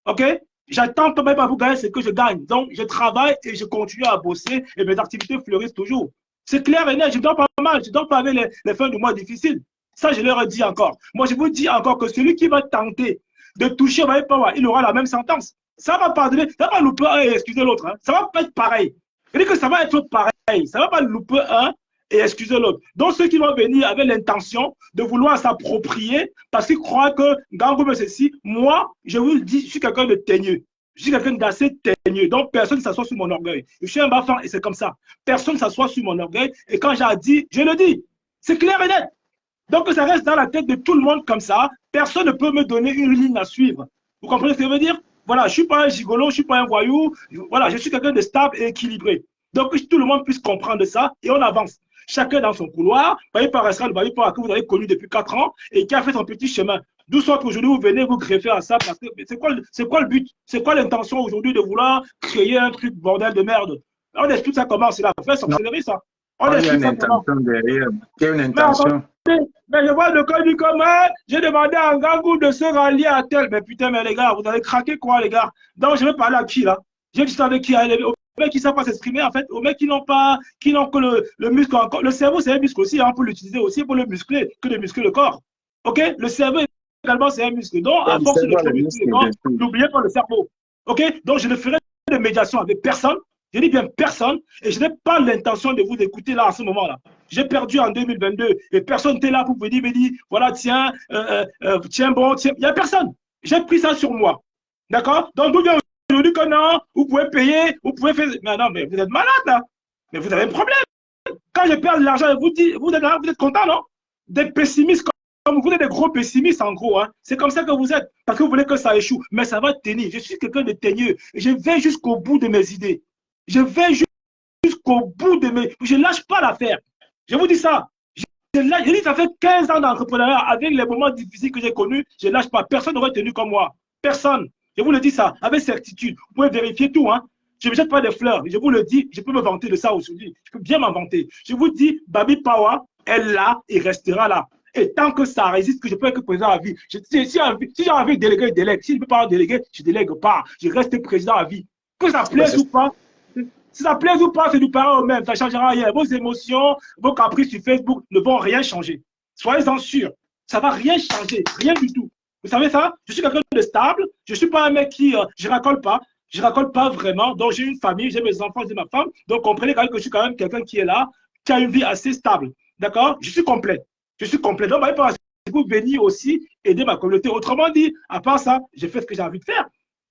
[SPEAKER 2] OK? J'attends pas pour gagner ce que je gagne. Donc, je travaille et je continue à bosser et mes activités fleurissent toujours. C'est clair et net. Je ne dors pas mal. Je ne dors pas avec les fins du mois difficiles. Ça, je leur ai dit encore. Moi, je vous dis encore que celui qui va tenter de toucher Baye Pawa, il aura la même sentence. Ça va pardonner, ça va louper un et excuser l'autre. Hein. Ça va pas être pareil. Je dis que ça va être pareil. Ça va pas louper un et excuser l'autre. Donc, ceux qui vont venir avec l'intention de vouloir s'approprier parce qu'ils croient que Gangou me ceci, moi, je vous le dis, je suis quelqu'un de teigneux. Je suis quelqu'un d'assez teigneux. Donc, personne ne s'assoit sur mon orgueil. Je suis un bafan et c'est comme ça. Personne ne s'assoit sur mon orgueil. Et quand j'ai dit, je le dis. C'est clair et net. Donc, ça reste dans la tête de tout le monde comme ça. Personne ne peut me donner une ligne à suivre. Vous comprenez ce que je veux dire? Voilà, je ne suis pas un gigolo, je ne suis pas un voyou. Voilà, je suis quelqu'un de stable et équilibré. Donc, que tout le monde puisse comprendre ça et on avance. Chacun dans son couloir. Baye Pawa restera le Baye Pawa que vous avez connu depuis 4 ans et qui a fait son petit chemin. D'où soit qu'aujourd'hui, vous venez vous greffer à ça parce que c'est quoi le but? C'est quoi l'intention aujourd'hui de vouloir créer un truc bordel de merde? On explique ça comment? C'est la vraie sorcellerie, ça.
[SPEAKER 3] On explique ça comment? Derrière. Il y a une intention.
[SPEAKER 2] Mais je vois le code du commun, j'ai demandé à Ngangou de se rallier à tel. Mais putain, mais les gars, vous avez craqué quoi, les gars? Donc, je vais parler à qui, là? J'ai dit avec qui? Aux mecs qui ne savent pas s'exprimer, en fait. Aux mecs qui n'ont que le muscle encore. Le cerveau, c'est un muscle aussi, hein, pour l'utiliser aussi, pour le muscler, que de muscler le corps. OK? Le cerveau, également, c'est un muscle. Donc, à force de muscler le corps, n'oubliez pas le cerveau. OK? Donc, je ne ferai de médiation avec personne. Je dis bien personne. Et je n'ai pas l'intention de vous écouter là, à ce moment-là. J'ai perdu en 2022 et personne n'était là pour me dire, voilà, tiens, tiens bon, tiens. Il n'y a personne. J'ai pris ça sur moi. D'accord? Donc, d'où vient aujourd'hui que non, vous pouvez payer, vous pouvez faire. Mais non, mais vous êtes malade là. Mais vous avez un problème. Quand je perds de l'argent, vous êtes content, non? Des pessimistes comme vous êtes des gros pessimistes en gros. Hein. C'est comme ça que vous êtes. Parce que vous voulez que ça échoue. Mais ça va tenir. Je suis quelqu'un de teigneux. Et je vais jusqu'au bout de mes idées. Je vais jusqu'au bout de mes. Je ne lâche pas l'affaire. Je vous dis ça. Je dis, ça fait 15 ans d'entrepreneuriat avec les moments difficiles que j'ai connus. Je ne lâche pas. Personne n'aurait tenu comme moi. Personne. Je vous le dis ça avec certitude. Vous pouvez vérifier tout. Hein. Je ne me jette pas des fleurs. Je vous le dis. Je peux me vanter de ça aujourd'hui. Je peux bien m'en vanter. Je vous dis, Baye Pawa est là et restera là. Et tant que ça résiste, que je peux être président à vie. Si j'ai envie de déléguer, je délègue. Si je ne peux pas en déléguer, je ne délègue pas. Je reste président à vie. Que ça plaise ou pas. Si ça plaise ou pas, c'est du pareil au même. Ça ne changera rien. Vos émotions, vos caprices sur Facebook ne vont rien changer. Soyez-en sûrs. Ça ne va rien changer, rien du tout. Vous savez ça? Je suis quelqu'un de stable. Je ne suis pas un mec qui... je ne racole pas. Je ne racole pas vraiment. Donc, j'ai une famille, j'ai mes enfants, j'ai ma femme. Donc, comprenez quand même que je suis quand même quelqu'un qui est là, qui a une vie assez stable. D'accord? Je suis complet. Je suis complet. Donc, vous venir aussi aider ma communauté. Autrement dit, à part ça, j'ai fait ce que j'ai envie de faire.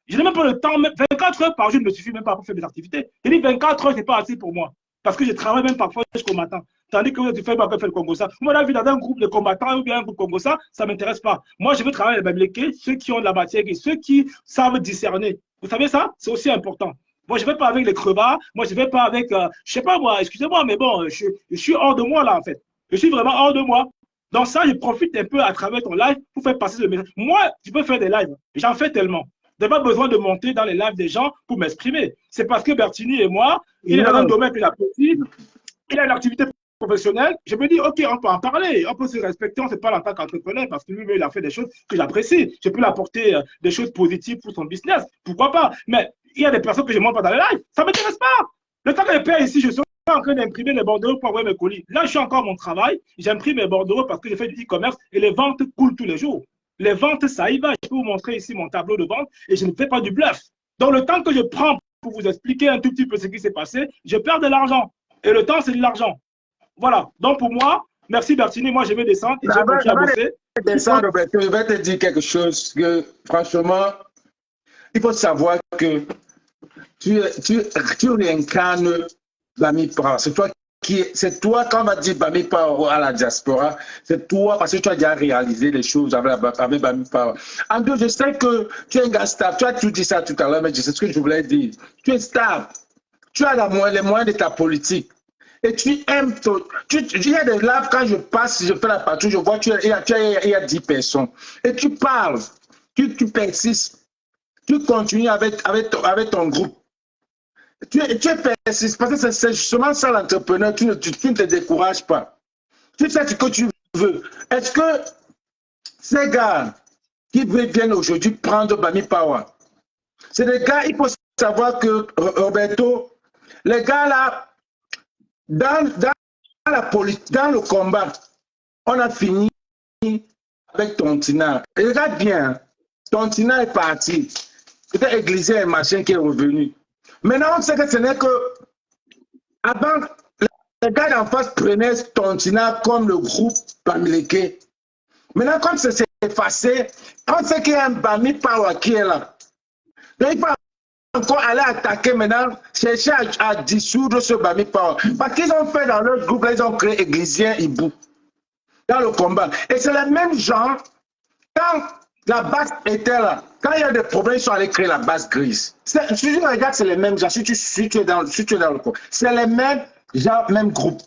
[SPEAKER 2] Je n'ai même pas le temps. 24 heures par jour ne me suffit même pas pour faire mes activités. Je dis 24 heures, ce n'est pas assez pour moi. Parce que je travaille même parfois jusqu'au matin. Tandis que tu fais le Congo ça. Moi, la vie dans un groupe de combattants ou bien un groupe Congo ça ne m'intéresse pas. Moi, je veux travailler avec les Bamileke, ceux qui ont de la matière et ceux qui savent discerner. Vous savez ça? C'est aussi important. Moi, je ne vais pas avec les crevards. Moi, je ne vais pas avec, je ne sais pas moi, excusez-moi, mais bon, je suis hors de moi là, en fait. Je suis vraiment hors de moi. Donc ça, je profite un peu à travers ton live pour faire passer le message. Moi, tu peux faire des lives. J'en fais tellement. Je n'ai pas besoin de monter dans les lives des gens pour m'exprimer. C'est parce que Bertini et moi, il est dans un domaine que j'apprécie. Il a une activité professionnelle. Je me dis, OK, on peut en parler. On peut se respecter. On ne se parle en tant qu'entrepreneur parce que lui, il a fait des choses que j'apprécie. Je peux lui apporter des choses positives pour son business. Pourquoi pas? Mais il y a des personnes que je ne montre pas dans les lives. Ça ne m'intéresse pas. Le temps que je paie ici, je suis en train d'imprimer les bordereaux pour envoyer mes colis. Là, je suis encore à mon travail. J'imprime mes bordereaux parce que je fais du e-commerce et les ventes coulent tous les jours. Les ventes, ça y va. Je peux vous montrer ici mon tableau de vente et je ne fais pas du bluff. Donc, le temps que je prends pour vous expliquer un tout petit peu ce qui s'est passé, je perds de l'argent. Et le temps, c'est de l'argent. Voilà. Donc, pour moi, merci Bertini. Moi, je vais descendre et je vais continuer à bosser.
[SPEAKER 3] Je vais te dire quelque chose que, franchement, il faut savoir que tu réincarnes Bami Power. C'est toi, quand on va dire Bami Power à la diaspora, c'est toi, parce que tu as déjà réalisé les choses avec Bami Power. En deux, je sais que tu es un gars stable. Tu as tout dit ça tout à l'heure, mais c'est ce que je voulais dire. Tu es stable. Tu as les moyens de ta politique. Et tu aimes, il y a des lives, quand je passe, je fais la patrouille, je vois qu'il y a 10 personnes. Et tu parles, tu persistes, tu continues avec ton groupe. Tu persistes, parce que c'est justement ça l'entrepreneur, tu ne te décourages pas. Tu fais ce que tu veux. Est-ce que ces gars qui viennent aujourd'hui prendre Bami Power, c'est des gars, il faut savoir que, Roberto, les gars là, dans la politique, dans le combat, on a fini avec Tontina. Et regarde bien, Tontina est parti. C'était Église et machin qui est revenu. Maintenant, on sait que ce n'est que... Avant, les gars d'en face prenaient Tontina comme le groupe Bamileke. Maintenant, comme ça s'est effacé, on sait qu'il y a un Bami Power qui est là. Donc, il faut encore aller attaquer maintenant, chercher à dissoudre ce Bami Power. Parce qu'ils ont fait dans leur groupe, là, ils ont créé Églisien Ibou dans le combat. Et c'est les mêmes gens, quand la base était là, quand il y a des problèmes, ils sont allés créer la base grise. Si tu regardes, c'est les mêmes gens, si tu es dans le coin, c'est les mêmes gens, même groupe.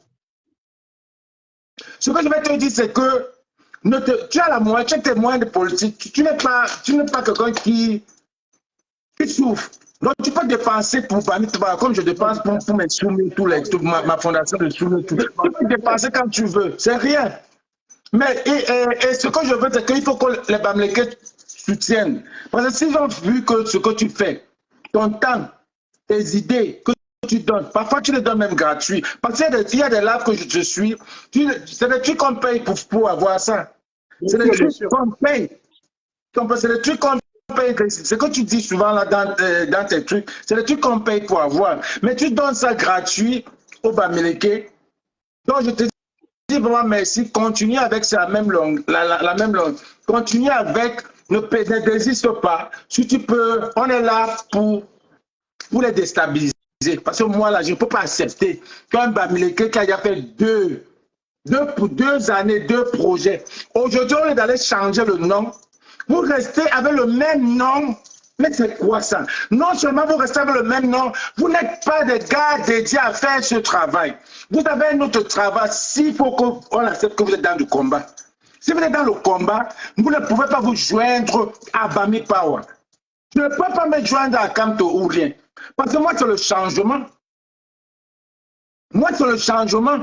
[SPEAKER 3] Ce que je vais te dire, c'est que tu as la moitié, tu as tes moyens de politique, tu n'es pas quelqu'un qui souffre. Donc, tu peux dépenser pour Bami Power, comme je dépense pour mes soumis, ma fondation de soumis, tout. Tu peux dépenser quand tu veux, c'est rien. Mais et ce que je veux, c'est qu'il faut que les Bamileke soutiennent. Parce que s'ils ont vu que ce que tu fais, ton temps, tes idées que tu donnes, parfois tu les donnes même gratuits. Parce qu'il y a des lives que je suis, c'est des trucs qu'on paye pour avoir ça. C'est des trucs qu'on paye. C'est des trucs qu'on paye. Ce que tu dis souvent là dans tes trucs, c'est des trucs qu'on paye pour avoir. Mais tu donnes ça gratuit aux Bamileke. Donc je te dis vraiment merci. Continue avec la même langue. La même langue. Continue avec, ne désiste pas. Si tu peux, on est là pour les déstabiliser. Parce que moi, là, je ne peux pas accepter qu'un Bamileke qui a déjà fait deux années, 2 projets. Aujourd'hui, on est d'aller changer le nom. Vous restez avec le même nom. Mais c'est quoi ça? Non seulement vous restez avec le même nom, vous n'êtes pas des gars dédiés à faire ce travail. Vous avez un autre travail. S'il faut qu'on accepte que vous êtes dans le combat. Si vous êtes dans le combat, vous ne pouvez pas vous joindre à Bami Power. Je ne peux pas me joindre à Kamto ou rien. Parce que moi, c'est le changement. Moi, c'est le changement.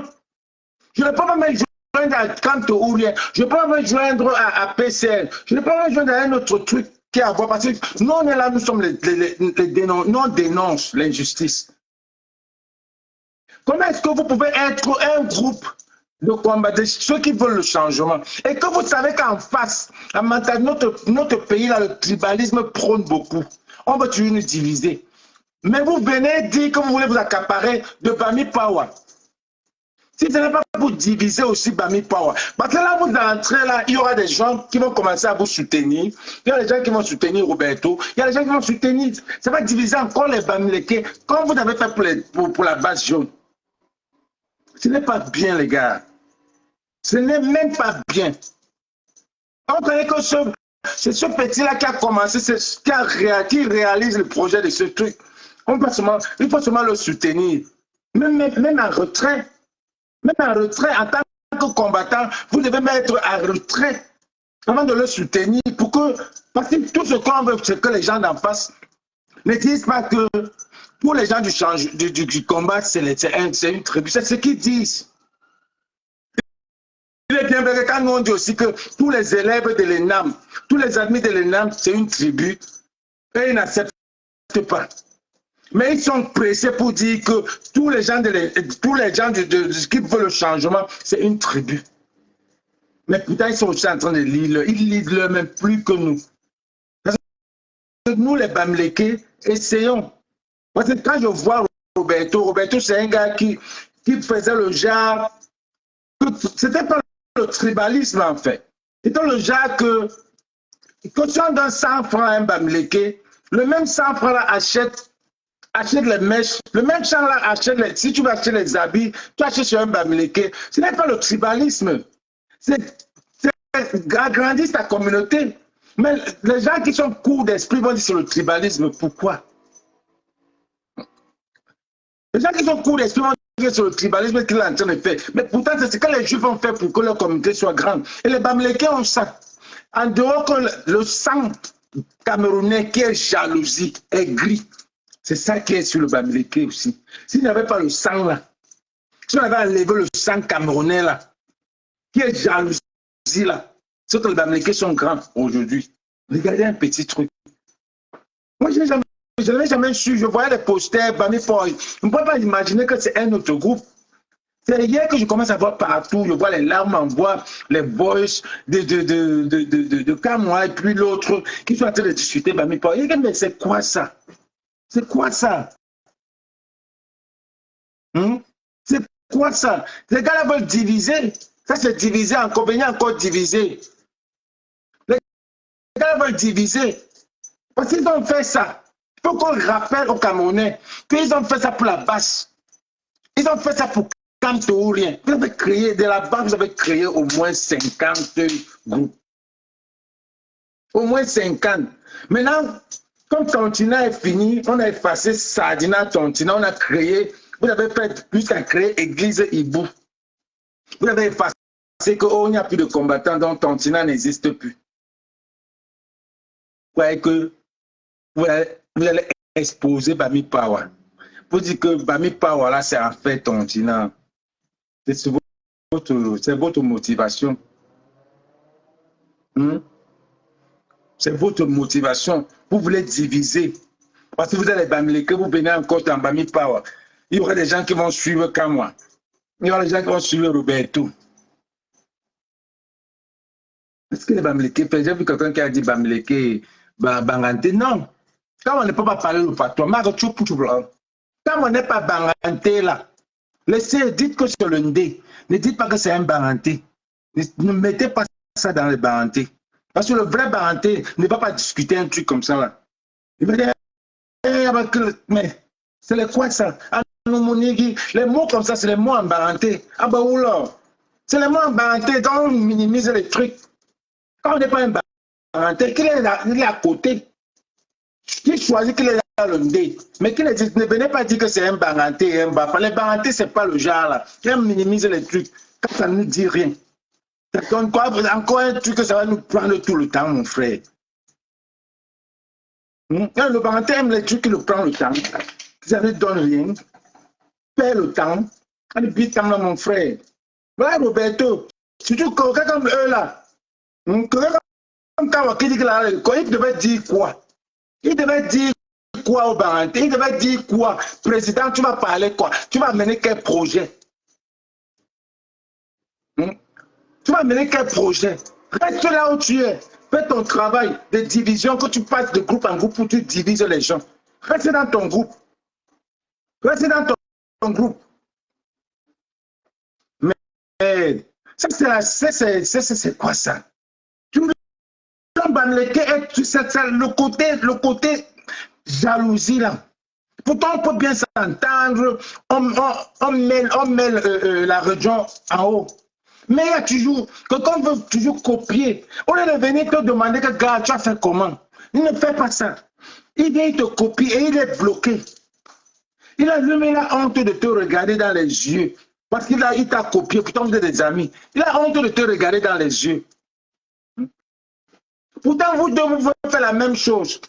[SPEAKER 3] Je ne peux pas me joindre à Kamto ou rien. Je ne peux pas me joindre à PCL. Je ne peux pas me joindre à un autre truc qui a à voir. Parce que nous, on est là, nous sommes nous, on dénonce l'injustice. Comment est-ce que vous pouvez être un groupe de combattre ceux qui veulent le changement. Et que vous savez qu'en face, notre pays, là, le tribalisme prône beaucoup. On veut toujours nous diviser. Mais vous venez dire que vous voulez vous accaparer de Bami Power. Si ce n'est pas pour diviser aussi Bami Power. Parce que là, vous entrez là, il y aura des gens qui vont commencer à vous soutenir. Il y a des gens qui vont soutenir Roberto. Il y a des gens qui vont soutenir. Ça va diviser encore les Bamileke, comme vous avez fait pour la base jaune. Ce n'est pas bien, les gars. Ce n'est même pas bien. On connaît que c'est ce petit-là qui a commencé, qui réalise le projet de ce truc. Il faut seulement le soutenir. Même en retrait. Même en retrait, en tant que combattant, vous devez mettre en retrait avant de le soutenir parce que tout ce qu'on veut, c'est que les gens d'en face ne disent pas que pour les gens du combat, c'est une tribu. C'est ce qu'ils disent. Il est bien vrai que quand nous on dit aussi que tous les élèves de l'ENAM, tous les admis de l'ENAM, c'est une tribu, et ils n'acceptent pas. Mais ils sont pressés pour dire que tous les gens qui veulent le changement, c'est une tribu. Mais putain, ils sont aussi en train de lire, ils lisent le même plus que nous. Parce que nous, les Bamileke, essayons. Parce que quand je vois Roberto, c'est un gars qui faisait le genre, c'était pas le tribalisme en fait. C'était le genre que si on donne 100 francs à un Bamileke, le même 100 francs là achète les mèches, le même champ là achète si tu veux acheter les habits, tu achètes sur un Bamileke. Ce n'est pas le tribalisme. C'est agrandir ta communauté. Mais les gens qui sont courts d'esprit vont dire sur le tribalisme. Pourquoi? Les gens qui sont courts d'esprit vont dire sur le tribalisme qu'il est en train de faire. Mais pourtant, c'est ce que les Juifs ont fait pour que leur communauté soit grande. Et les Bamileke ont ça. En dehors que le sang camerounais qui est jalousie, est gris. C'est ça qui est sur le Bamileke aussi. S'il n'y avait pas le sang là, si on avait enlevé le sang camerounais là, qui est jalousie là, c'est que les Bamileke sont grands aujourd'hui. Regardez un petit truc. Moi, je n'avais jamais su, je voyais des posters, Bami Power. Je ne peux pas imaginer que c'est un autre groupe. C'est hier que je commence à voir partout, je vois les larmes en voix, les voices de Kamoa et puis l'autre qui sont en train de discuter Bami Power. Mais c'est quoi ça? C'est quoi ça? C'est quoi ça? Les gars là veulent diviser. Ça c'est diviser encore, venir encore diviser. Les gars veulent diviser. Parce qu'ils ont fait ça. Il faut qu'on rappelle aux Camerounais qu'ils ont fait ça pour la base. Ils ont fait ça pour Kanto ou rien. Vous avez créé, de la base, vous avez créé au moins 50 groupes. Au moins 50. Maintenant, comme Tontina est fini, on a effacé Sardina, Tontina, on a créé, vous avez fait jusqu'à créer Église Ibou. Vous avez effacé qu'il n'y a plus de combattants, donc Tontina n'existe plus. Vous voyez que vous allez exposer Bami Power. Vous dites que Bami Power, là, c'est en fait Tontina. C'est votre motivation. C'est votre motivation. Vous voulez diviser. Parce que vous allez Bamileke, vous venez encore dans Bami Power. Il y aura des gens qui vont suivre Kamwa. Il y aura des gens qui vont suivre Roberto. Est-ce que les Bamileke, j'ai vu quelqu'un qui a dit Bamileke, Bangante. Non. Quand on ne peut pas parler le patois, quand on n'est pas Bangante là, laissez, dites que c'est le Ndé. Ne dites pas que c'est un Bangante. Ne mettez pas ça dans les Bangante. Parce que le vrai Baranté ne va pas discuter un truc comme ça là. Il va dire, mais c'est les quoi ça? Les mots comme ça, c'est les mots en Baranté. Ah bah oula, c'est les mots en Baranté, quand on minimise les trucs. Quand on n'est pas un Baranté, qu'il est à côté. Qui choisit qu'il est dans le Ndé. Mais qui ne venez pas dire que c'est un Baranté, un Bafa. Les Baranté, c'est pas le genre là. Qui minimise les trucs. Quand ça ne nous dit rien. Ça donne quoi? Encore un truc que ça va nous prendre tout le temps, mon frère. Le Baranté aime les trucs qui nous prennent le temps. Ça ne donne rien. Perd le temps. Allez, vite, là, mon frère. Voilà, Roberto. Surtout quelqu'un comme eux là. Quelqu'un comme Kawa qui dit que là, il devait dire quoi? Il devait dire quoi au Baranté? Il devait dire quoi? Président, tu vas parler quoi? Tu vas mener quel projet? Tu vas mener quel projet? Reste là où tu es. Fais ton travail de division, que tu passes de groupe en groupe où tu divises les gens. Reste dans ton groupe. Reste dans ton groupe. Mais ça, c'est quoi ça? Tu me le côté jalousie là. Pourtant, on peut bien s'entendre, on mêle la région en haut. Mais il y a toujours, quelqu'un veut toujours copier. On est venu te demander que gars, tu as fait comment? Il ne fait pas ça. Il vient, il te copie et il est bloqué. Il a lui-même la honte de te regarder dans les yeux. Parce qu'il t'a copié, pourtant vous êtes des amis. Il a honte de te regarder dans les yeux. Pourtant, vous deux, vous faites la même chose.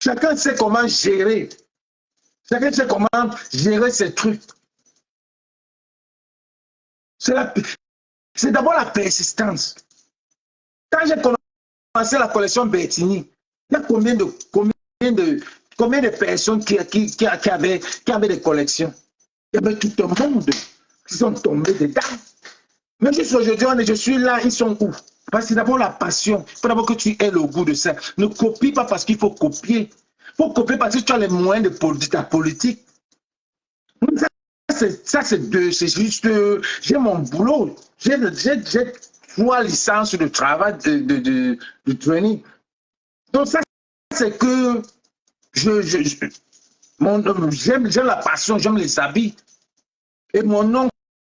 [SPEAKER 3] Chacun sait comment gérer. Chacun sait comment gérer ses trucs. C'est d'abord la persistance. Quand j'ai commencé la collection Bertini, il y a combien de personnes qui avaient des collections? Il y avait tout un monde qui sont tombés dedans. Mais juste aujourd'hui, je suis là, ils sont où? Parce que c'est d'abord la passion. Il faut d'abord que tu aies le goût de ça. Ne copie pas parce qu'il faut copier. Il faut copier parce que tu as les moyens de ta politique. Ça, c'est juste... j'ai mon boulot. J'ai 3 licences de travail de training. Donc ça, c'est que j'aime la passion, j'aime les habits. Et mon nom,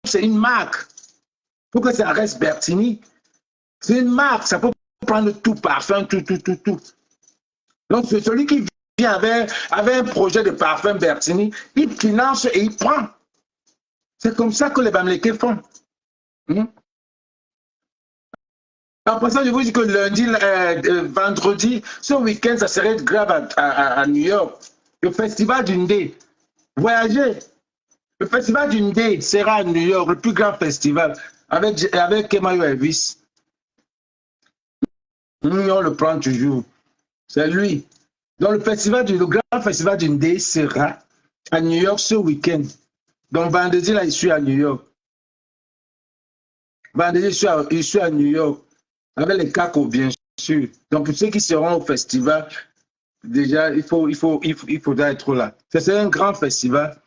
[SPEAKER 3] c'est une marque. Il faut que ça reste Bertini. C'est une marque, ça peut prendre tout, parfum, tout. Donc, c'est celui qui vient avec un projet de parfum Bertini, il finance et il prend. C'est comme ça que les Bamileke font. Après ça, je vous dis que lundi, vendredi, ce week-end, ça serait grave à New York. Le festival d'Undé. Voyager. Le festival d'Undé sera à New York, le plus grand festival, avec Kemayo Elvis. On le prend toujours. C'est lui. Donc, le grand festival d'Undé sera à New York ce week-end. Donc, vendredi, là, je suis à New York. Vendredi, je suis à New York. Avec les CACO, bien sûr. Donc, pour ceux qui seront au festival, déjà, il faudra être là. C'est un grand festival.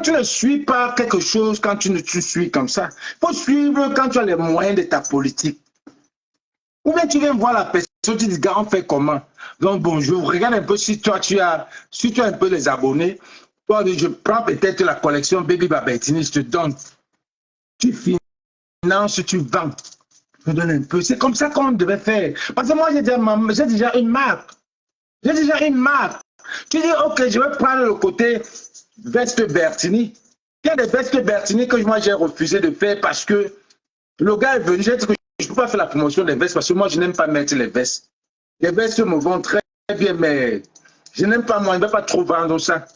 [SPEAKER 3] Tu ne suis pas quelque chose quand tu suis comme ça. Il faut suivre quand tu as les moyens de ta politique. Ou bien tu viens voir la personne, tu dis, gars, on fait comment? Donc, bonjour, regarde un peu si toi, tu as un peu les abonnés. Toi, je prends peut-être la collection Baby Bertini, je te donne. Tu finances, tu vends. Je te donne un peu. C'est comme ça qu'on devait faire. Parce que moi, j'ai déjà une marque. J'ai déjà une marque. Tu dis, ok, je vais prendre le côté veste Bertini. Il y a des vestes Bertini que moi, j'ai refusé de faire parce que le gars est venu, j'ai dit que je ne peux pas faire la promotion des vestes parce que moi, je n'aime pas mettre les vestes. Les vestes me vont très bien, mais je n'aime pas, moi, je ne vais pas trop vendre ça.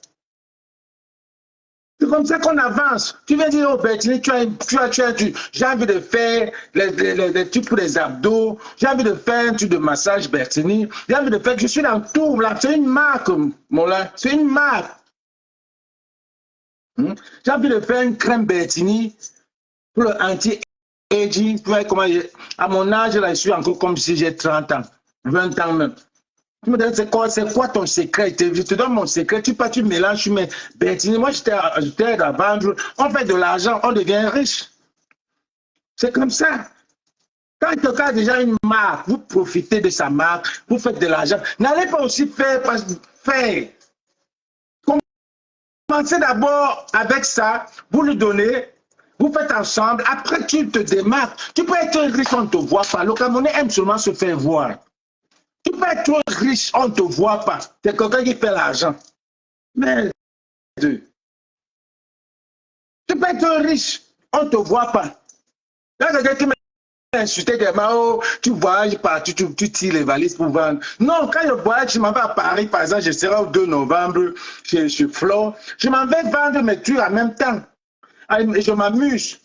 [SPEAKER 3] C'est comme ça qu'on avance. Tu viens dire, oh Bertini, j'ai envie de faire les trucs pour les abdos, j'ai envie de faire un truc de massage Bertini, j'ai envie de faire, je suis dans tout, là, c'est une marque, mon là, c'est une marque. J'ai envie de faire une crème Bertini pour le anti-aging, à mon âge, là, je suis encore comme si j'ai 30 ans, 20 ans même. Tu me dis, c'est quoi ton secret? Je te donne mon secret. Tu mélanges, tu mets Bertini. Moi, je t'aide à vendre. On fait de l'argent, on devient riche. C'est comme ça. Quand quelqu'un a déjà une marque, vous profitez de sa marque, vous faites de l'argent. N'allez pas aussi faire. Commencez d'abord avec ça, vous lui donnez, vous faites ensemble. Après, tu te démarques. Tu peux être riche, on ne te voit pas. Le Camerounais aime seulement se faire voir. Tu peux être trop riche, on ne te voit pas. C'est quelqu'un qui fait l'argent. Mais tu peux être riche, on ne te voit pas. Là, quelqu'un qui m'a insulté, oh, tu voyages partout, tu tires les valises pour vendre. Non, quand je voyage, je m'en vais à Paris, par exemple, je serai au 2 novembre chez Flo. Je m'en vais vendre mes trucs en même temps. Et je m'amuse.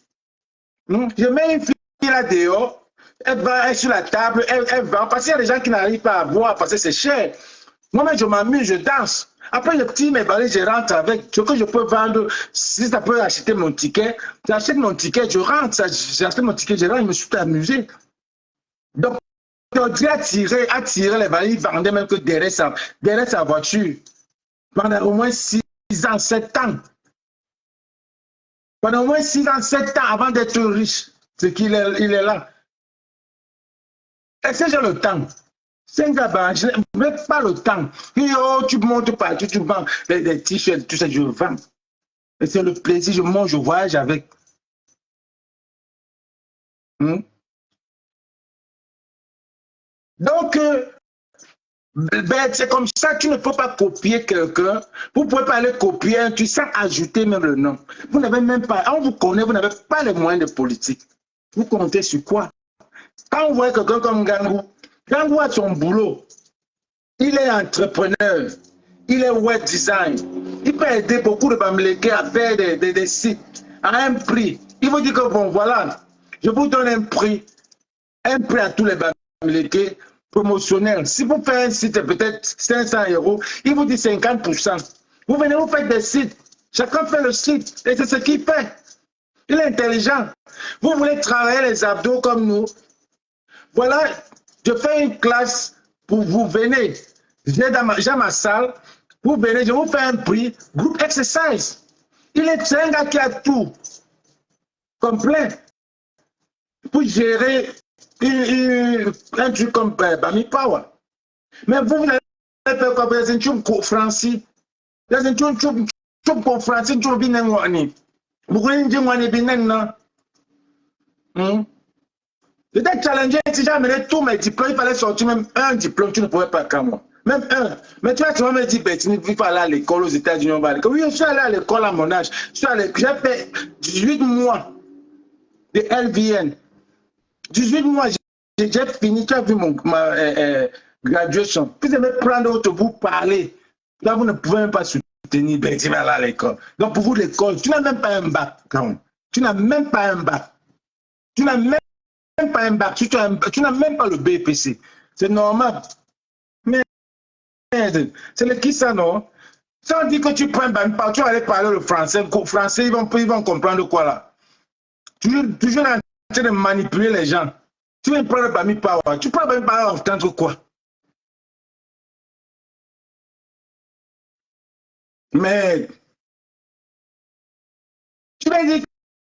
[SPEAKER 3] Je mets une fille là dehors. Elle va sur la table, elle vend. Parce qu'il y a des gens qui n'arrivent pas à voir parce que c'est cher. Moi-même, je m'amuse, je danse. Après, je tire mes balais, je rentre avec ce que je peux vendre. Si ça peut acheter mon ticket, j'achète mon ticket, je rentre. J'achète mon ticket, je rentre, je me suis amusé. Donc, Dieu a tiré les balais, il vendait même que derrière sa voiture. Pendant au moins 6 ans, 7 ans. Pendant au moins 6 ans, 7 ans avant d'être riche, c'est qu'il est là. Est-ce que j'ai le temps? C'est un gars, je n'ai pas le temps. Oh, tu montes partout, tu vends des t-shirts, tout ça, je vends. Et c'est le plaisir, je mange, je voyage avec. Donc, ben, c'est comme ça, tu ne peux pas copier quelqu'un. Vous ne pouvez pas aller copier un truc sans ajouter même le nom. Vous n'avez même pas, on vous connaît, vous n'avez pas les moyens de politique. Vous comptez sur quoi? Quand on voit quelqu'un comme Gangou, Gangou a son boulot. Il est entrepreneur. Il est web design. Il peut aider beaucoup de Bamileke à faire des sites à un prix. Il vous dit que bon, voilà, je vous donne un prix à tous les Bamileke promotionnel. Si vous faites un site peut-être 500 €, il vous dit 50%. Vous venez, vous faites des sites. Chacun fait le site et c'est ce qu'il fait. Il est intelligent. Vous voulez travailler les abdos comme nous. Voilà, je fais une classe pour vous venez. J'ai ma salle. Vous venez, je vous fais un prix. Group exercise. C'est un gars qui a tout complet pour gérer un truc comme Bami Power. Mais vous allez faire comme un truc français. Un truc pour français, un truc bien wani. Vous voulez dire wani bien non? J'étais challengé, si j'ai amené tous mes diplômes, il fallait sortir même un diplôme, tu ne pouvais pas qu'à moi. Même un. Mais tu vas me dire, ben, tu ne peux pas aller à l'école aux États-Unis. Oui, je suis allé à l'école à mon âge. J'ai fait 18 mois de LVN. 18 mois, j'ai fini, tu as vu ma graduation. Puis je vais prendre autre vous parler. Là, vous ne pouvez même pas soutenir, ben, tu vas aller à l'école. Donc, pour vous, l'école, tu n'as même pas un bac. Tu n'as même pas un bac. Tu n'as même pas un bac, tu n'as même pas le BPC. C'est normal. Mais c'est le qui ça, non? Si on dit que tu prends un bac, tu vas aller parler le français. Le français, ils vont comprendre quoi là? Toujours en train de manipuler les gens. Tu viens prendre le Bami Power. Tu prends le Bami Power en tant que quoi? Mais tu vas dire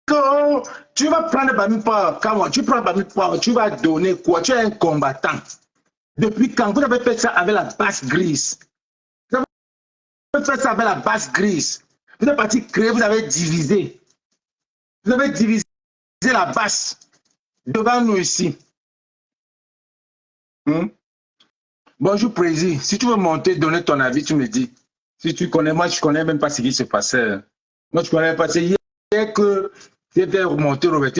[SPEAKER 3] que oh, tu vas prendre le Bami Power. Quand tu prends le Bami Power, tu vas donner quoi? Tu es un combattant. Depuis quand vous avez fait ça avec la basse grise? Vous avez fait ça avec la basse grise. Vous êtes parti créer, vous avez divisé. Vous avez divisé la basse devant nous ici. Bonjour, Président. Si tu veux monter, donner ton avis, tu me dis. Si tu connais, moi, je ne connais même pas ce qui se passait. Moi, je ne connais pas. C'est hier que j'ai fait remonter Robert.